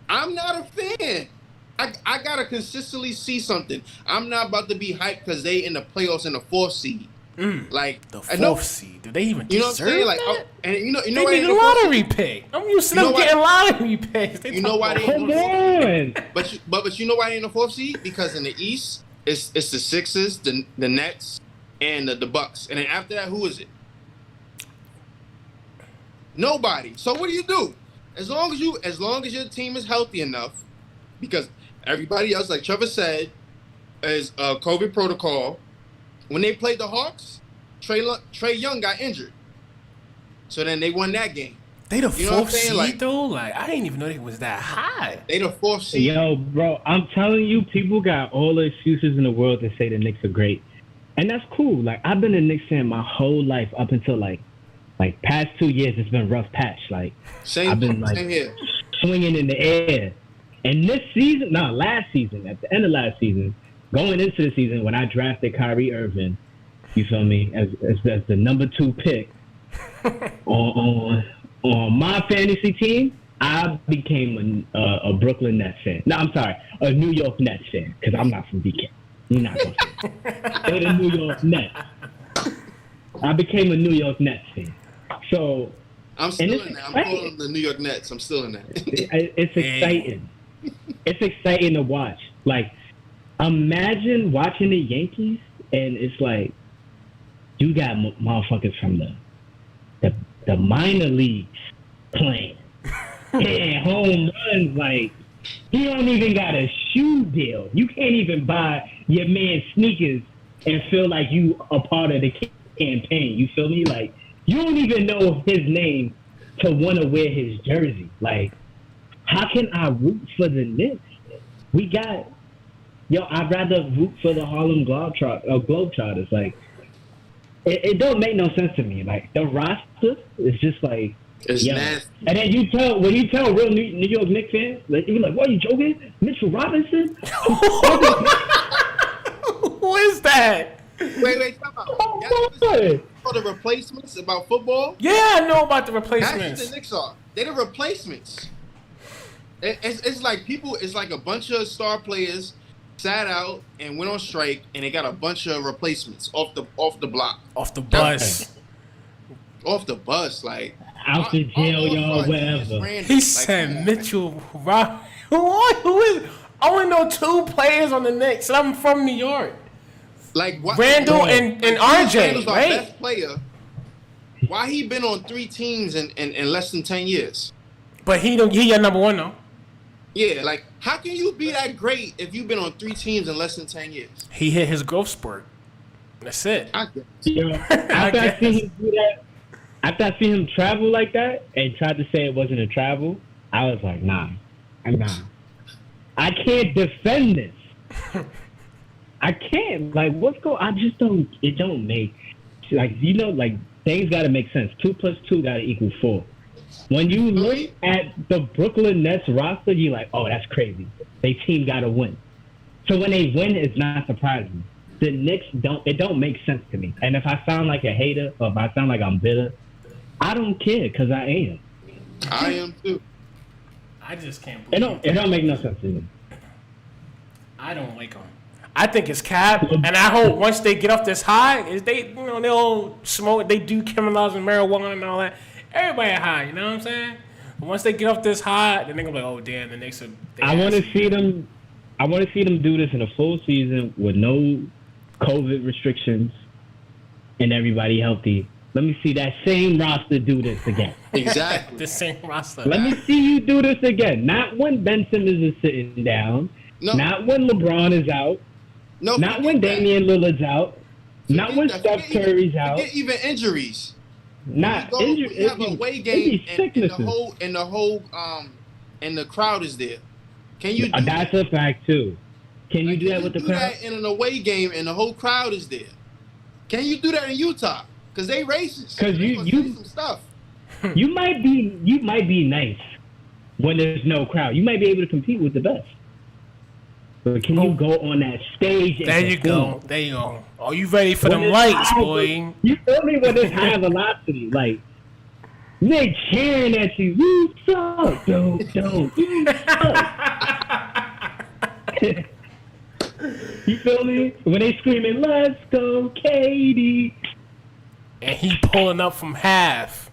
I'm not a fan. I got to consistently see something. I'm not about to be hyped because they in the playoffs in the 4th seed. Like the 4th seed. Do they even deserve what I'm saying? Like, that? And you know they need a lottery pick. I'm used to them getting lottery picks. You know why they come on. But you know why they in the 4th seed? Because in the East, it's the Sixers, the Nets, and the Bucks. And then after that, who is it? Nobody. So what do you do? As long as your team is healthy enough, because everybody else, like Trevor said, is COVID protocol. When they played the Hawks, Trae Young got injured. So then they won that game. They the 4th seed though? Like, I didn't even know they was that high. They the 4th seed. Yo, bro, I'm telling you, people got all the excuses in the world to say the Knicks are great. And that's cool. Like, I've been a Knicks fan my whole life up until like past 2 years. It's been rough patch. Like, I've been like swinging in the air. And this season, last season, at the end of last season, going into the season when I drafted Kyrie Irving, you feel me, as the number 2 pick on my fantasy team, I became a Brooklyn Nets fan. No, I'm sorry, a New York Nets fan, because I'm not from DK. You're not going to. They're the New York Nets. I became a New York Nets fan. So I'm still in that. I'm calling the New York Nets. I'm still in that. It's exciting. It's exciting to watch. Like, imagine watching the Yankees, and it's like you got motherfuckers from the minor leagues playing, hitting home runs. Like, you don't even got a shoe deal. You can't even buy your man sneakers and feel like you a part of the campaign. You feel me? Like, you don't even know his name to want to wear his jersey. Like, how can I root for the Knicks? We got, I'd rather root for the Harlem Globetrotters. Like, it don't make no sense to me. Like, the roster is just like, it's nasty. And then when you tell real New York Knicks fans, like, you're like, what, are you joking? Mitchell Robinson? Who is that? Wait, come on. Y'all know the replacements about football? Yeah, I know about the replacements. That's what the Knicks are. They're the replacements. It's like it's like a bunch of star players sat out and went on strike, and they got a bunch of replacements off the block. Off the bus. Off the bus, like out the jail, y'all, wherever. He said Mitchell Rob. Who is? I only know 2 players on the Knicks, and I'm from New York. Like what? Randall and RJ, Randall's our right? best player. Why he been on 3 teams in less than 10 years? But he your number 1 though. Yeah, like, how can you be that great if you've been on 3 teams in less than 10 years? He hit his growth spurt. That's it. After I see him do that, after I see him travel like that and tried to say it wasn't a travel, I was like, nah. I can't defend this. I can't. Like, what's going? I just don't. It don't make like like things got to make sense. 2 + 2 got to equal 4. When you look at the Brooklyn Nets roster, you're like, oh, that's crazy. They team got to win. So when they win, it's not surprising. The Knicks it don't make sense to me. And if I sound like a hater or if I sound like I'm bitter, I don't care because I am. I am too. I just can't believe it don't make no sense to me. I don't like them. I think it's cap, and I hope once they get off this high, is they they'll smoke, they do criminalizing marijuana and all that. Everybody high, you know what I'm saying? Once they get off this high, then they're gonna be like, oh damn, the Knicks are. I want to see them. I want to see them do this in a full season with no COVID restrictions and everybody healthy. Let me see that same roster do this again. Exactly. The same roster. Let me see you do this again. Not when Ben Simmons is sitting down. No. Not when LeBron is out. No. Not when Damian Lillard's out. Not when Steph Curry's out. Forget even injuries. Not injuries. You have a away game and the crowd is there. Can you do that's a fact too. Can you do that with the crowd? That in an away game and the whole crowd is there. Can you do that in Utah? Because they racist. Because you some stuff. you might be nice when there's no crowd. You might be able to compete with the best. But can you go on that stage? There you go. There you go. Are you ready for them lights, boy? You feel me? When it's high velocity, like they cheering at you. You suck, don't. You suck. You feel me? When they screaming, "Let's go, Katie," and he pulling up from half.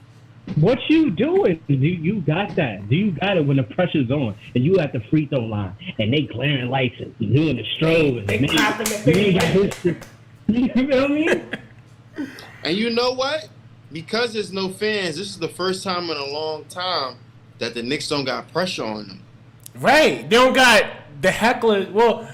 What you doing? Do you got that? Do you got it when the pressure's on and you at the free throw line and they glaring lights and doing the strobe and they clapping the you feel me? And you know what? Because there's no fans, this is the first time in a long time that the Knicks don't got pressure on them. Right? They don't got the hecklers. Well,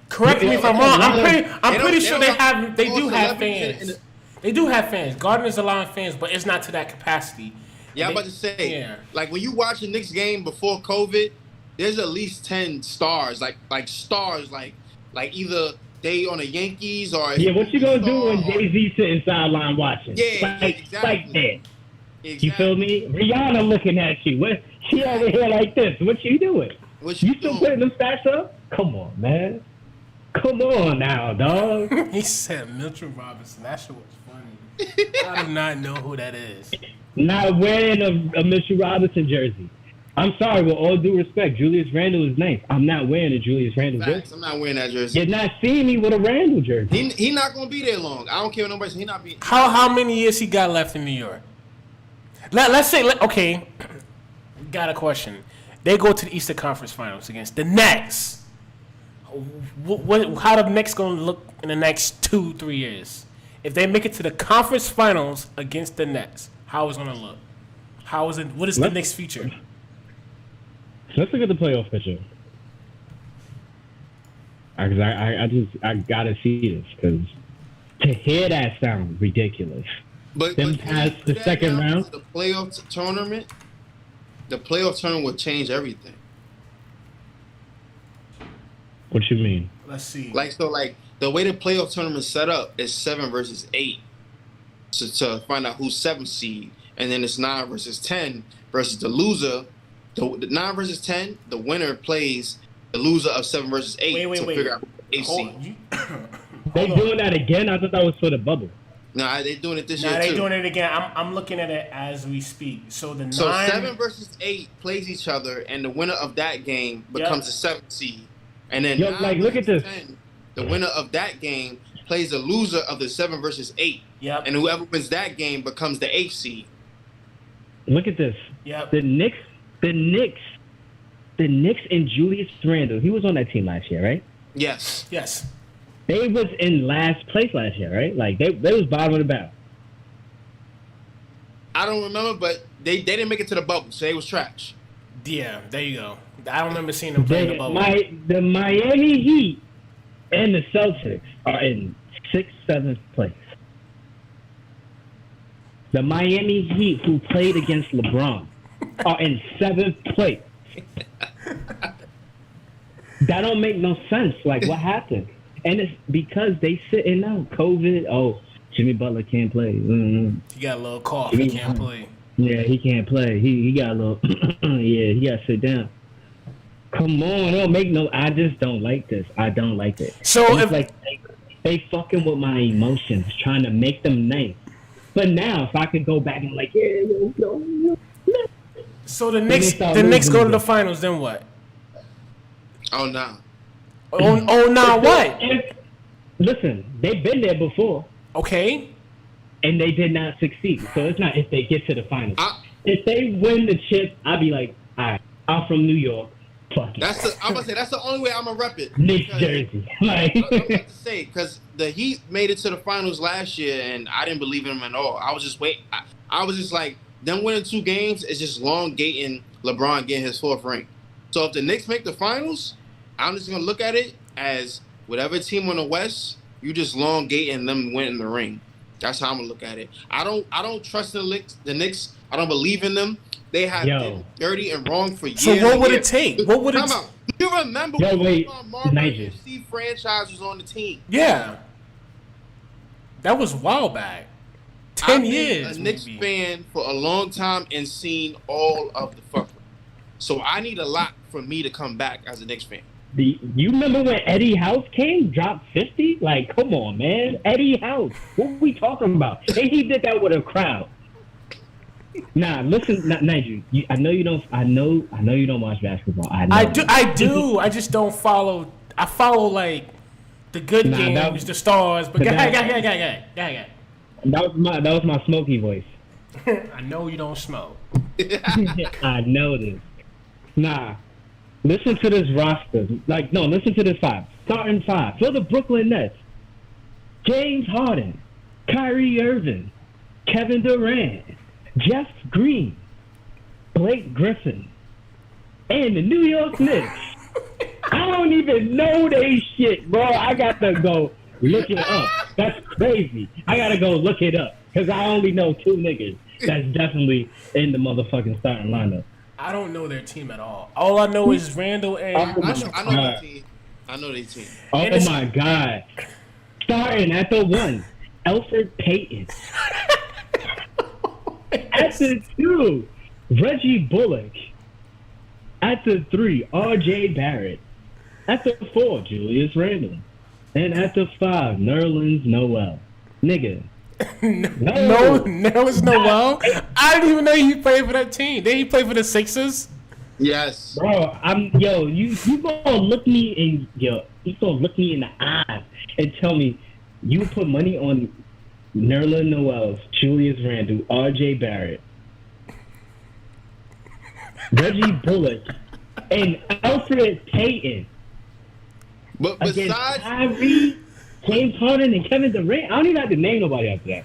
correct me if I'm wrong. I'm pretty sure they do have fans. They do have fans. Gardner's allowing fans, but it's not to that capacity. Yeah, I'm about to say, like when you watch a Knicks game before COVID, there's at least 10 stars, like stars, like either they on the Yankees or what you gonna do when Jay-Z sitting sideline watching? Yeah, exactly. Like that. Exactly. You feel me? Rihanna looking at you. What? She over here like this. What you doing? You still putting them stats up? Come on, man. Come on now, dog. He said Mitchell Robinson. That shit was funny. I do not know who that is. Not wearing a Mitchell Robinson jersey. I'm sorry, with all due respect, Julius Randle is nice. I'm not wearing a Julius Randle jersey. I'm not wearing that jersey. You're not seeing me with a Randle jersey. He not gonna be there long. I don't care what nobody says. He not be. How many years he got left in New York? Let's say okay. Got a question. They go to the Eastern Conference Finals against the Nets. How the Knicks gonna look in the next 2-3 years? If they make it to the conference finals against the Nets, how is it gonna look? How is it? What is the Knicks' future? Let's look at the playoff picture. Because I gotta see this because to hear that sounds ridiculous. But past the second round, the playoff tournament will change everything. What you mean? Let's see. Like the way the playoff tournament is set up is 7 versus 8. So to find out who's 7th seed, and then it's 9 versus 10 versus the loser. The 9 versus 10, the winner plays the loser of 7 versus 8 to figure out the 8th seed. They doing that again? I thought that was for the bubble. Nah, they doing it this year too. Nah, they doing it again. I'm looking at it as we speak. So 7 versus 8 plays each other, and the winner of that game becomes the 7th seed. And then look at this. 10, the winner of that game plays the loser of the 7 versus 8. Yep. And whoever wins that game becomes the 8th seed. Look at this. Yep. The Knicks and Julius Randle. He was on that team last year, right? Yes. Yes. They was in last place last year, right? Like they was bottom of the barrel. I don't remember, but they didn't make it to the bubble, so they was trash. Yeah, there you go. I don't remember seeing them play in the bubble. The Miami Heat and the Celtics are in 6th, 7th place. The Miami Heat, who played against LeBron, are in 7th place. That don't make no sense. Like, what happened? And it's because they sitting out COVID. Oh, Jimmy Butler can't play. He got a little cough. He can't play. Yeah, he can't play. He got a little. Yeah, he got to sit down. Come on, don't make no. I just don't like this. I don't like it. So it's like they fucking with my emotions, trying to make them nice. But now, if I could go back and like, yeah, yo. So the Knicks go to the finals, then what? Oh no. Oh now what? Listen, they've been there before. Okay. And they did not succeed. So it's not if they get to the finals. If they win the chip, I'll be like, all right, I'm from New York. Fuck it. I'm gonna say that's the only way I'm gonna rep it. Knicks jersey. Like, I was about to say, because the Heat made it to the finals last year, and I didn't believe in them at all. I was just waiting. I was just like, them winning 2 games is just elongating LeBron getting his 4th ring. So if the Knicks make the finals, I'm just gonna look at it as whatever team on the West, you just elongating them winning the ring. That's how I'm gonna look at it. I don't trust the Knicks. I don't believe in them. They have been dirty and wrong for years. So what would it take? What would it take? You remember when Marvin C. franchise was on the team? Yeah. That was a while back. 10 years. I've been a Knicks fan for a long time and seen all of the fuckery. So I need a lot for me to come back as a Knicks fan. You remember when Eddie House came, dropped 50? Like, come on, man. Eddie House. What are we talking about? And he did that with a crowd. Nah, listen, Nigel. I know you don't. I know you don't watch basketball. I do. I just don't follow. I follow like the good games, the stars. But go ahead. That was my smoky voice. I know you don't smoke. I know this. Nah, listen to this roster. Listen to this 5. Starting 5 for the Brooklyn Nets: James Harden, Kyrie Irving, Kevin Durant, Jeff Green, Blake Griffin, and the New York Knicks. I don't even know they shit, bro. I got to go look it up. That's crazy. I got to go look it up because I only know 2 niggas that's definitely in the motherfucking starting lineup. I don't know their team at all. All I know is Randall and... I know their team. I know their team. Oh, my God. Starting at the 1, Elfrid Payton. At the 2, Reggie Bullock. At the 3, R.J. Barrett. At the 4, Julius Randle. And at the 5, Nerlens Noel. Nigga. Nerlens Noel? I didn't even know he played for that team. Did he play for the Sixers? Yes. Bro, you gonna look me in the eyes and tell me you put money on Nerlens Noel, Julius Randle, R.J. Barrett, Reggie Bullock, and Elfrid Payton. But besides Kyrie, James Harden, and Kevin Durant, I don't even have to name nobody after that.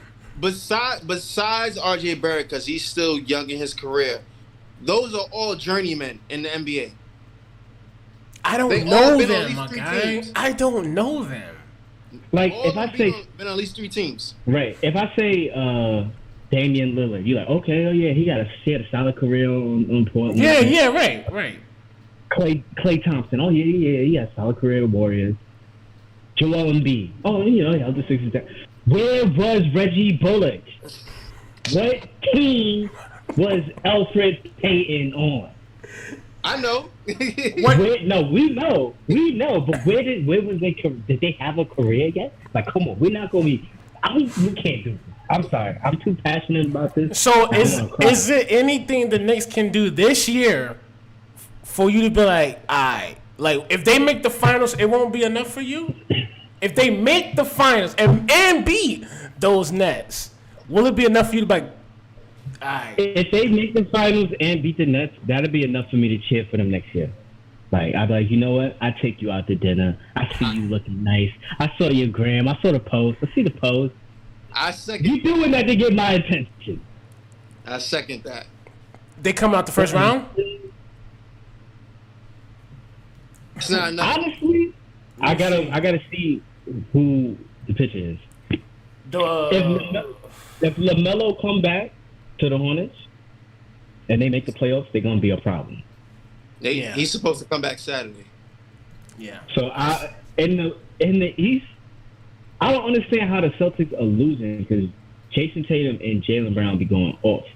Besides R.J. Barrett, because he's still young in his career, those are all journeymen in the NBA. I don't know them, my guy. I don't know them. Like, all if I say... been on at least 3 teams. Right. If I say Damian Lillard, you're like, okay, oh yeah, he had a solid career on Portland. Yeah, right. Klay Thompson, oh yeah, he had a solid career with Warriors. Joel Embiid, oh, yeah, the Sixers. Where was Reggie Bullock? What team was Elfrid Payton on? I know. We know. But where was they? Did they have a career yet? Like, come on, we're not gonna be. We can't do this. I'm sorry. I'm too passionate about this. So is it anything the Knicks can do this year for you to be like, alright, like if they make the finals, it won't be enough for you? If they make the finals and beat those Nets, will it be enough for you to be like, alright? If they make the finals and beat the Nets, that'll be enough for me to cheer for them next year. Like, I'd be like, you know what? I take you out to dinner. I see you looking nice. I saw your gram. I saw the post. I see the post. I second. You doing that to get my attention? I second that. They come out the first round? It's not enough. Honestly, I gotta see who the pitcher is. If LaMelo come back to the Hornets and they make the playoffs, they're gonna be a problem. He's supposed to come back Saturday. Yeah. So in the East, I don't understand how the Celtics are losing because Jason Tatum and Jaylen Brown be going off.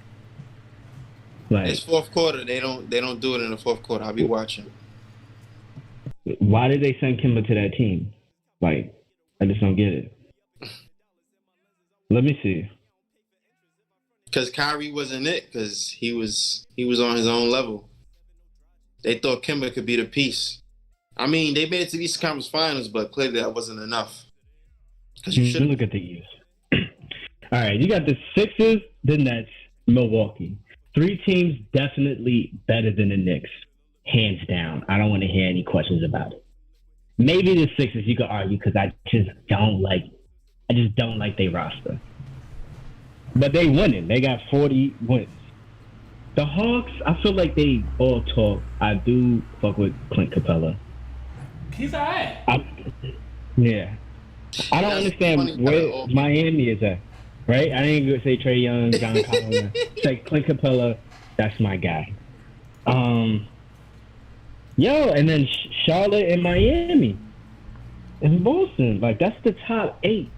Like, it's fourth quarter. They don't do it in the fourth quarter. I'll be watching. Why did they send Kimba to that team? Like, I just don't get it. Let me see. Because Kyrie wasn't it. Because he was on his own level. They thought Kimba could be the piece. I mean, they made it to the Eastern Conference Finals, but clearly that wasn't enough. Because you should look at the East. All right, you got the Sixers, the Nets, Milwaukee. 3 teams definitely better than the Knicks, hands down. I don't want to hear any questions about it. Maybe the Sixers you could argue because I just don't like their roster. But they winning. They got 40 wins. The Hawks, I feel like they all talk. I do fuck with Clint Capella. He's alright. Yeah. I don't understand where Miami is at. Right? I didn't even say Trae Young, John Collins. It's like Clint Capella, that's my guy. And then Charlotte and Miami. And Boston. Like, that's the top 8.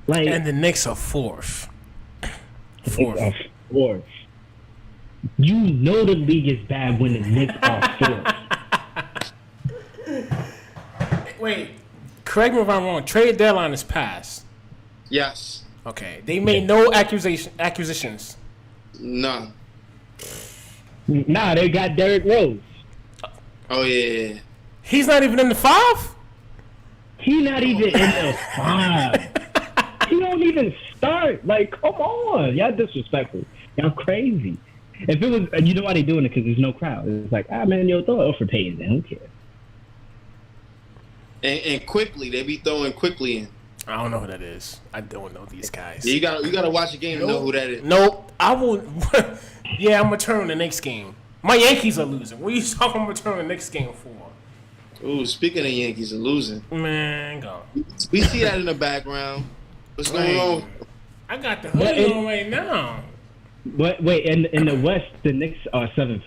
Like, and the Knicks are fourth. Fourth. You know the league is bad when the Knicks are fourth. Wait, correct me if I'm wrong. Trade deadline is passed. Yes. Okay. They made no acquisitions. None. Nah, they got Derrick Rose. Oh, yeah. He's not even in the 5? He's not even in the 5. He don't even start. Like, come on. Y'all disrespectful. Y'all crazy. If it was, you know why they doing it? Because there's no crowd. It's like, man, throw it for Payton then. Who cares? And quickly, they be throwing quickly in. I don't know who that is. I don't know these guys. Yeah, you gotta watch the game to know who that is. Nope. I will. Yeah, I'm gonna turn the next game. My Yankees are losing. What are you talking about turning the next game for? Ooh, speaking of Yankees are losing. Man, go. We see that in the background. What's going on? I got the hoodie on right now. Wait, in the West, the Knicks are 7th.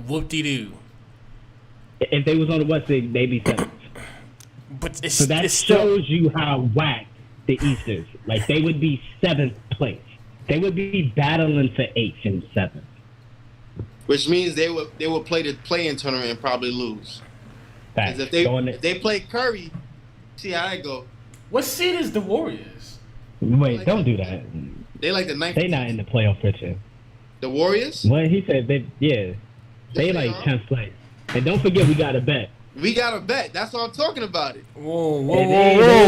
Whoop-de-doo. If they was on the West, they'd be 7th. But so that shows you how whack the East is. Like, they would be 7th place. They would be battling for 8th and 7th. Which means they would play the play-in tournament and probably lose. Because if they play Curry, see how that go. What seed is the Warriors? Wait, don't do that. They like the 9th. They not in the playoff picture. The Warriors? What he said? They like 10th place. And don't forget, we got a bet. We got a bet. That's what I'm talking about. It. Whoa!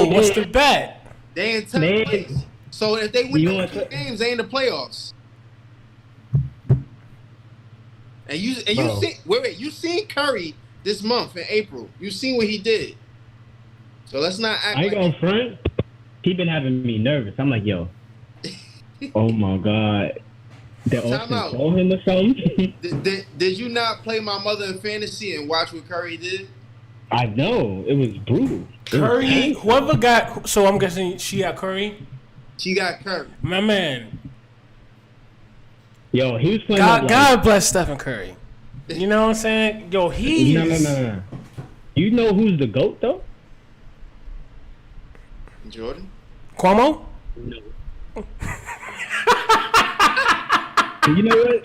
What's the bet? They in 10th place. So if they win those 2 games, they in the playoffs. And you see, you seen Curry this month in April. You seen what he did. So let's not act. I ain't gonna front. He been having me nervous. I'm like, yo. Oh my God. Did Austin call him or something? Did you not play my mother in fantasy and watch what Curry did? I know. It was brutal. Curry, whoever got... So I'm guessing she got Curry? She got Curry. My man. Yo, he was playing... God bless Stephen Curry. You know what I'm saying? Yo, he No. You know who's the GOAT, though? Jordan? Cuomo? No. You know what?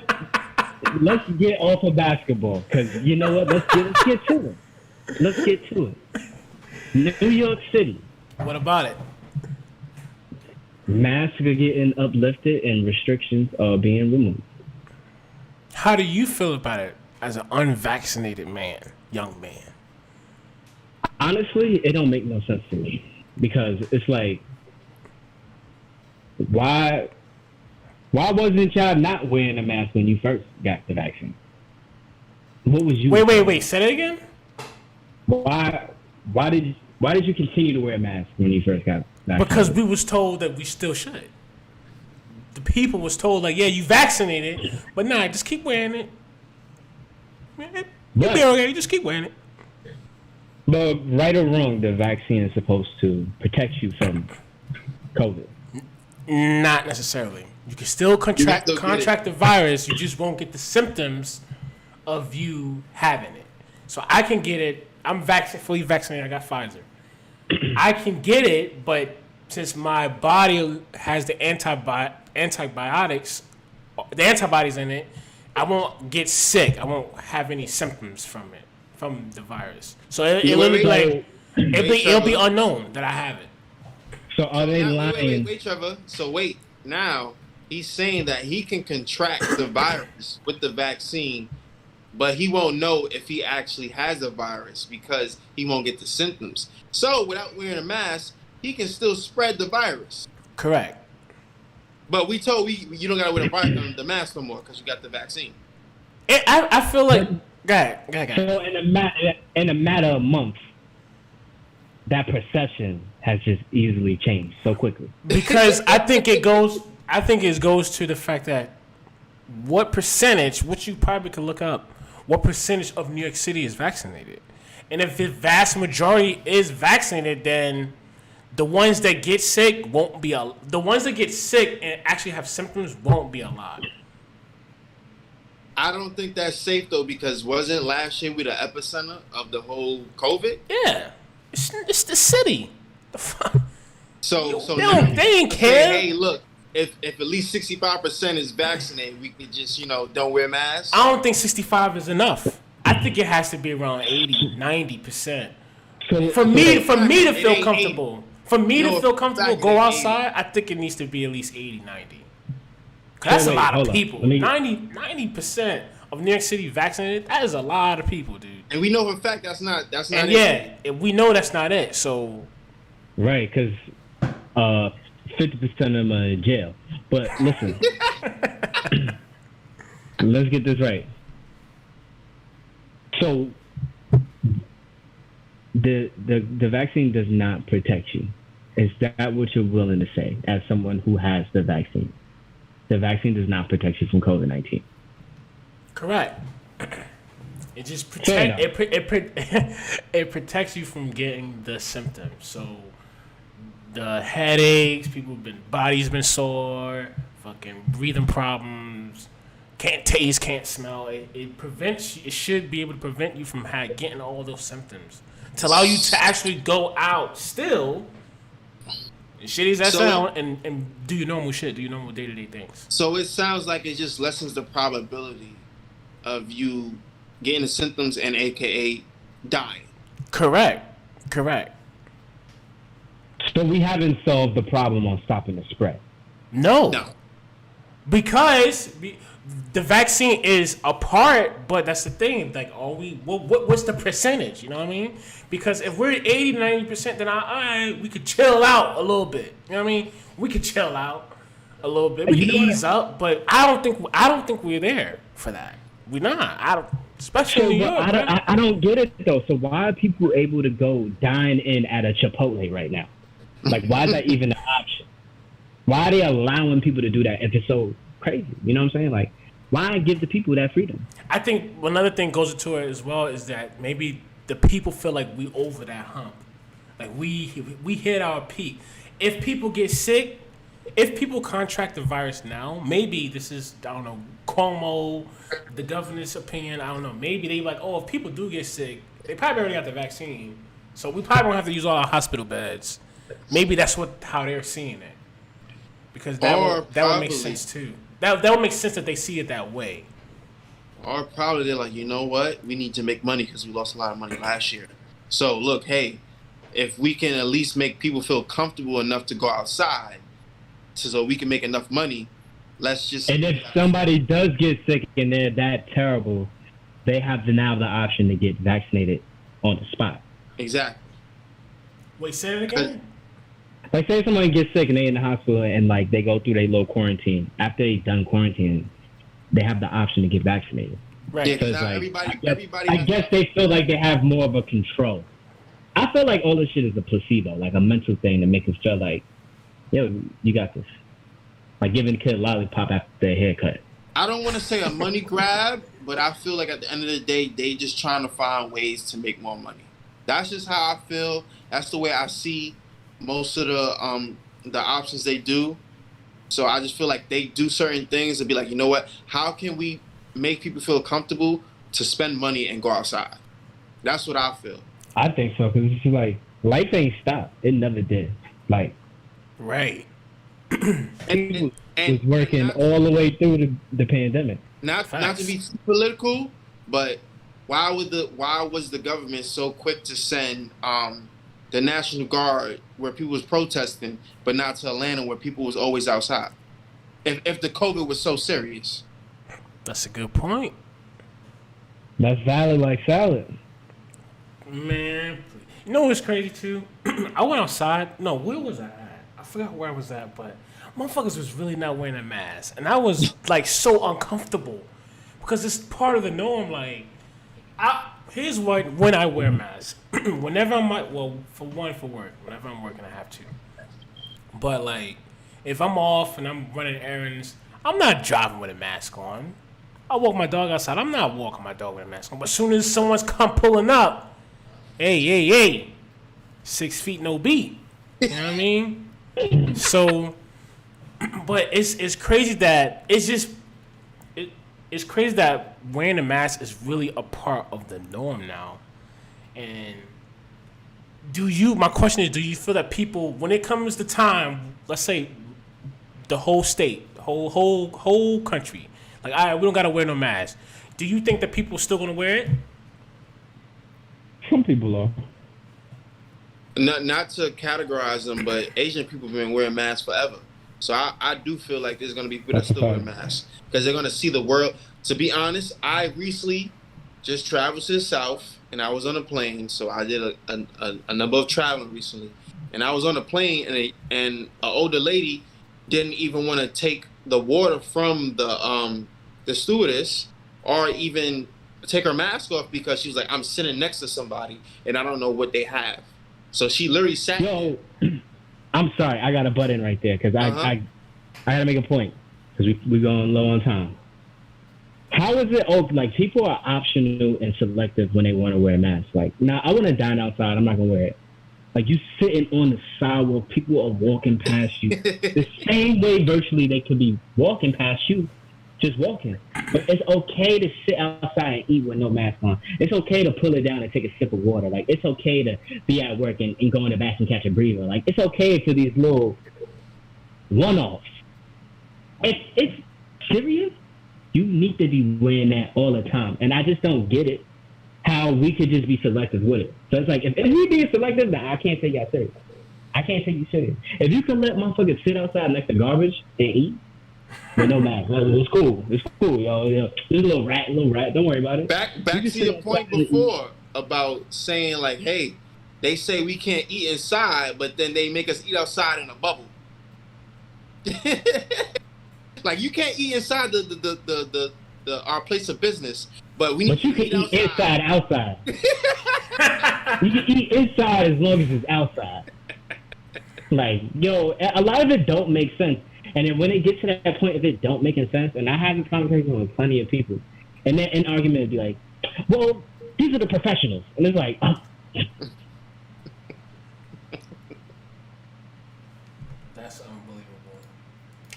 Let's get off of basketball, because you know what? Let's get to it. Let's get to it. New York City. What about it? Masks are getting uplifted and restrictions are being removed. How do you feel about it as an unvaccinated young man? Honestly, it don't make no sense to me, because it's like, why wasn't y'all not wearing a mask when you first got the vaccine? What was you? Wait. Say that again. Why did you continue to wear a mask when you first got vaccinated? Because we was told that we still should. The people was told, like, yeah, you vaccinated, but nah, just keep wearing it. You'll be okay. Just keep wearing it. But right or wrong, the vaccine is supposed to protect you from COVID. Not necessarily. You can still contract the virus. You just won't get the symptoms of you having it. So I can get it. I'm fully vaccinated. I got Pfizer. I can get it, but since my body has the antibiotics, the antibodies in it, I won't get sick. I won't have any symptoms from it, from the virus. So it'll be unknown that I have it. So are they lying? Wait, Trevor. So wait, now he's saying that he can contract the virus with the vaccine, but he won't know if he actually has the virus because he won't get the symptoms. So without wearing a mask, he can still spread the virus. Correct. But we told you don't gotta wear the mask no more because you got the vaccine. I feel like go ahead. So in a matter of months, that perception has just easily changed so quickly. Because I think it goes to the fact that what percentage, which you probably could look up, what percentage of New York City is vaccinated? And if the vast majority is vaccinated, then the ones that get sick the ones that get sick and actually have symptoms won't be a lot. I don't think that's safe though, because wasn't last year we the epicenter of the whole COVID? Yeah, it's the city. The fuck. So they didn't care. Hey, look, if at least 65% is vaccinated, we could just don't wear masks. I don't think 65 is enough. I think it has to be around 80, 90%. For me to feel comfortable. For me to feel comfortable, go outside, I think it needs to be at least 80, 90. That's a lot of people. 90% of New York City vaccinated, that is a lot of people, dude. And we know for a fact that's not and it. Yeah, we know that's not it, so... Right, because 50% of them are in jail. But listen, let's get this right. So the vaccine does not protect you. Is that what you're willing to say as someone who has the vaccine? The vaccine does not protect you from COVID-19. Correct. It just it protects you from getting the symptoms. So the headaches, body's been sore, fucking breathing problems, can't taste, can't smell. It prevents. It should be able to prevent you from getting all those symptoms to allow you to actually go out still. Shitty as that sound, and do your normal shit, do your normal day-to-day things. So it sounds like it just lessens the probability of you getting the symptoms and AKA dying. Correct. So we haven't solved the problem on stopping the spread. No. Because the vaccine is a part, but that's the thing. Like, what's the percentage? You know what I mean? Because if we're 80, 90%, then we could chill out a little bit. You know what I mean? We could chill out a little bit. We can ease up, but I don't think we're there for that. We're not. Especially in New York. I don't get it though. So why are people able to go dine in at a Chipotle right now? Like, why is that even an option? Why are they allowing people to do that if it's so crazy? You know what I'm saying? Like, why give the people that freedom? I think another thing goes into it as well is that maybe the people feel like we over that hump. Like, we hit our peak. If people get sick, if people contract the virus now, maybe this is, I don't know, Cuomo, the governor's opinion, I don't know. Maybe they like, if people do get sick, they probably already got the vaccine. So we probably won't have to use all our hospital beds. Maybe that's how they're seeing it. Because that would make sense too. That would make sense that they see it that way. Or probably they're like, you know what? We need to make money because we lost a lot of money last year. So look, hey, if we can at least make people feel comfortable enough to go outside so we can make enough money, let's just... And if somebody does get sick and they're that terrible, they have now the option to get vaccinated on the spot. Exactly. Wait, say it again? Like, say somebody gets sick and they in the hospital and, like, they go through their little quarantine. After they done quarantining, they have the option to get vaccinated. Right. Yeah, because, like, everybody I guess they feel like they have more of a control. I feel like all this shit is a placebo, like a mental thing to make us feel like, yo, you got this. Like giving a kid a lollipop after their haircut. I don't want to say a money grab, but I feel like at the end of the day, they just trying to find ways to make more money. That's just how I feel. That's the way I see most of the options they do. So I just feel like they do certain things and be like, you know what? How can we make people feel comfortable to spend money and go outside? That's what I feel. I think so because it's like life ain't stopped. It never did. Like right. people was working all the way through the pandemic. Not to be too political, but why was the government so quick to send the National Guard where people was protesting, but not to Atlanta where people was always outside? If the COVID was so serious. That's a good point. That's valid like salad. Man, you know what's crazy too? I went outside. No, where was I at? I forgot where I was at, but motherfuckers was really not wearing a mask, and I was like so uncomfortable because it's part of the norm. Like, here's what when I wear a mask. Whenever for work. Whenever I'm working, I have to. But like, if I'm off and I'm running errands, I'm not driving with a mask on. I walk my dog outside. I'm not walking my dog with a mask on. But as soon as someone's come pulling up, hey, 6 feet no beat. You know what I mean? So, but it's crazy that it's crazy that wearing a mask is really a part of the norm now. And my question is, do you feel that people, when it comes to time, let's say the whole state, the whole country, like, all right, we don't gotta wear no mask. Do you think that people are still gonna wear it? Some people are. Not to categorize them, but Asian people have been wearing masks forever. So I do feel like there's going to be people that still wear masks because they're going to see the world. To be honest, I recently just traveled to the South and I was on a plane. So I did a number of traveling recently. And I was on a plane and an older lady didn't even want to take the water from the stewardess or even take her mask off because she was like, I'm sitting next to somebody and I don't know what they have. So she literally sat. Yo, I'm sorry, I got a butt in right there because I gotta make a point because we going low on time. How is it? Oh, like people are optional and selective when they want to wear a mask. Like, nah, I want to dine outside. I'm not gonna wear it. Like you sitting on the sidewalk, people are walking past you the same way virtually they could be walking past you, just walking. But it's okay to sit outside and eat with no mask on. It's okay to pull it down and take a sip of water. Like, it's okay to be at work and go in the back and catch a breather. Like, it's okay for these little one-offs. If it's serious, you need to be wearing that all the time. And I just don't get it, how we could just be selective with it. So it's like, if we being selective, nah, I can't take y'all serious. I can't take you serious. If you can let motherfuckers sit outside next to garbage and eat, but no mask. It's cool. It's cool, yo. This little rat. Don't worry about it. Back to your point before about saying like, hey, they say we can't eat inside, but then they make us eat outside in a bubble. Like you can't eat inside the our place of business, but we need to eat outside. You can eat inside as long as it's outside. Like, yo, a lot of it don't make sense. And then when it gets to that point of it don't making sense, and I have this conversation with plenty of people, and then an argument would be like, well, these are the professionals. And it's like, oh. That's unbelievable.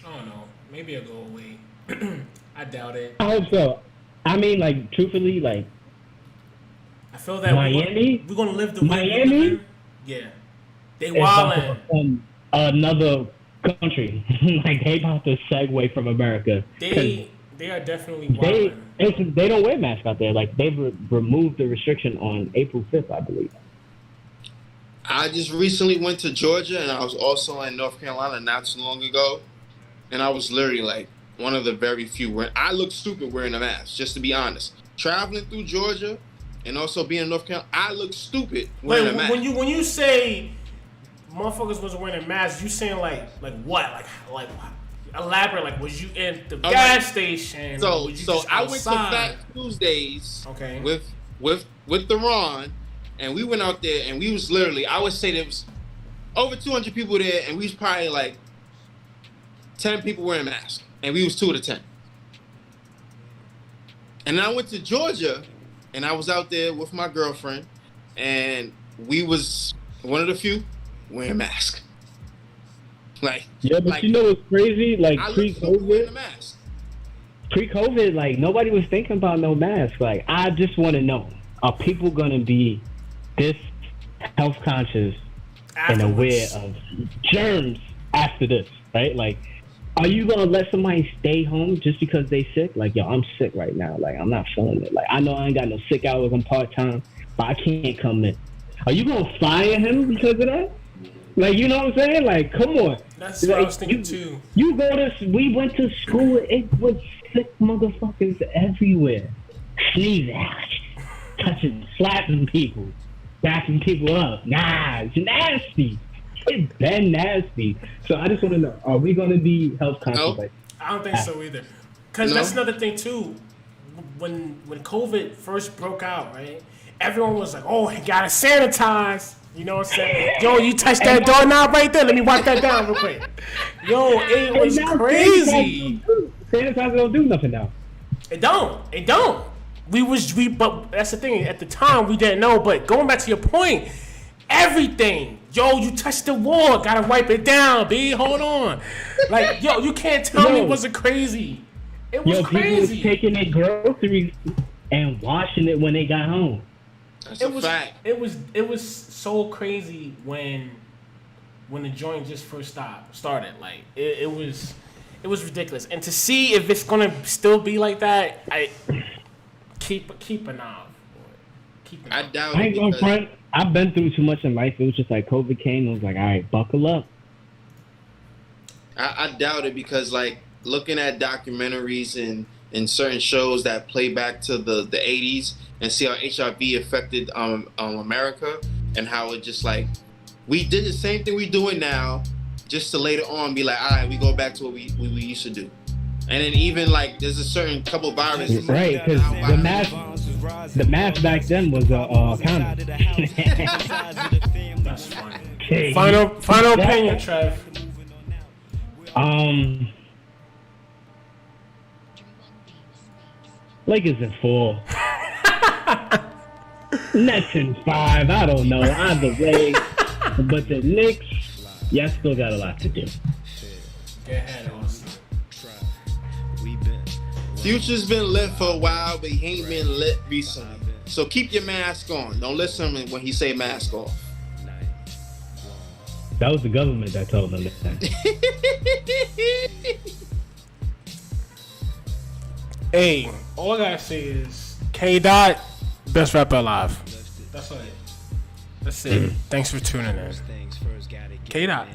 I don't know. Maybe it'll go away. I doubt it. I hope so. I mean, like, truthfully, like, I feel that Miami? we're going to live the Miami? Yeah. They wildin'. Another country. Like, they about to segue from America. They are definitely wildin'. They don't wear masks out there. Like, they've removed the restriction on April 5th, I believe. I just recently went to Georgia, and I was also in North Carolina not too long ago. And I was literally, like, one of the very few. I look stupid wearing a mask, just to be honest. Traveling through Georgia and also being in North Carolina, I look stupid wearing a mask. When you say motherfuckers wasn't wearing a mask, you saying like what? Like elaborate. Like, was you in the gas station? So I went to Fat Tuesdays with the Ron, and we went out there, and we was literally, I would say there was over 200 people there, and we was probably like 10 people wearing masks, and we was 2 of the 10. And I went to Georgia, and I was out there with my girlfriend, and we was one of the few wearing masks. Like, yeah, but you know what's crazy? Like, pre-COVID, like, nobody was thinking about no mask. Like, I just want to know, are people gonna be this health conscious and aware of germs after this, right? Like, are you gonna let somebody stay home just because they sick? Like, yo, I'm sick right now. Like, I'm not feeling it. Like, I know I ain't got no sick hours. I'm part-time, but I can't come in. Are you gonna fire him because of that? Like, you know what I'm saying? Like, come on. That's what I was thinking too. We went to school. It was sick motherfuckers everywhere. Sneezing, touching, slapping people, backing people up. Nah, it's nasty. It's been nasty. So I just want to know: are we going to be health conscious? Nope. I don't think so either. Because that's another thing too. When COVID first broke out, right? Everyone was like, "Oh, you gotta sanitize." You know what I'm saying? Yo, you touch that doorknob right there. Let me wipe that down real quick. Yo, it was crazy. Sanitizer don't do nothing now. It don't. But that's the thing. At the time, we didn't know. But going back to your point, everything. Yo, you touched the wall. Gotta wipe it down, B. Hold on. Like, yo, you can't tell me it wasn't crazy. It was crazy. People was taking their groceries and washing it when they got home. That's a fact. It was so crazy when the joint just first started. Like, it was ridiculous. And to see if it's gonna still be like that, I keep an eye on it. I doubt I it. ain't gonna front. I've been through too much in life. It was just like COVID came. I was like, all right, buckle up. I doubt it because, like, looking at documentaries and certain shows that play back to the 80s and see how HIV affected America and how it just, like, we did the same thing we doing now just to later on be like, all right, we go back to what we used to do. And then even, like, there's a certain couple viruses. Right, because the mask back then was a condom. That's funny. Okay. Final opinion, Trev. Lakers in 4. Nets in 5. I don't know. Either way. But the Knicks, y'all still got a lot to do. Go ahead, Austin. Future's been lit for a while, but he ain't been lit recently. So keep your mask on. Don't listen when he say mask off. That was the government that told them that. Hey, all I gotta say is K-Dot, best rapper alive. That's all. That's it. Thanks for tuning in. K-Dot.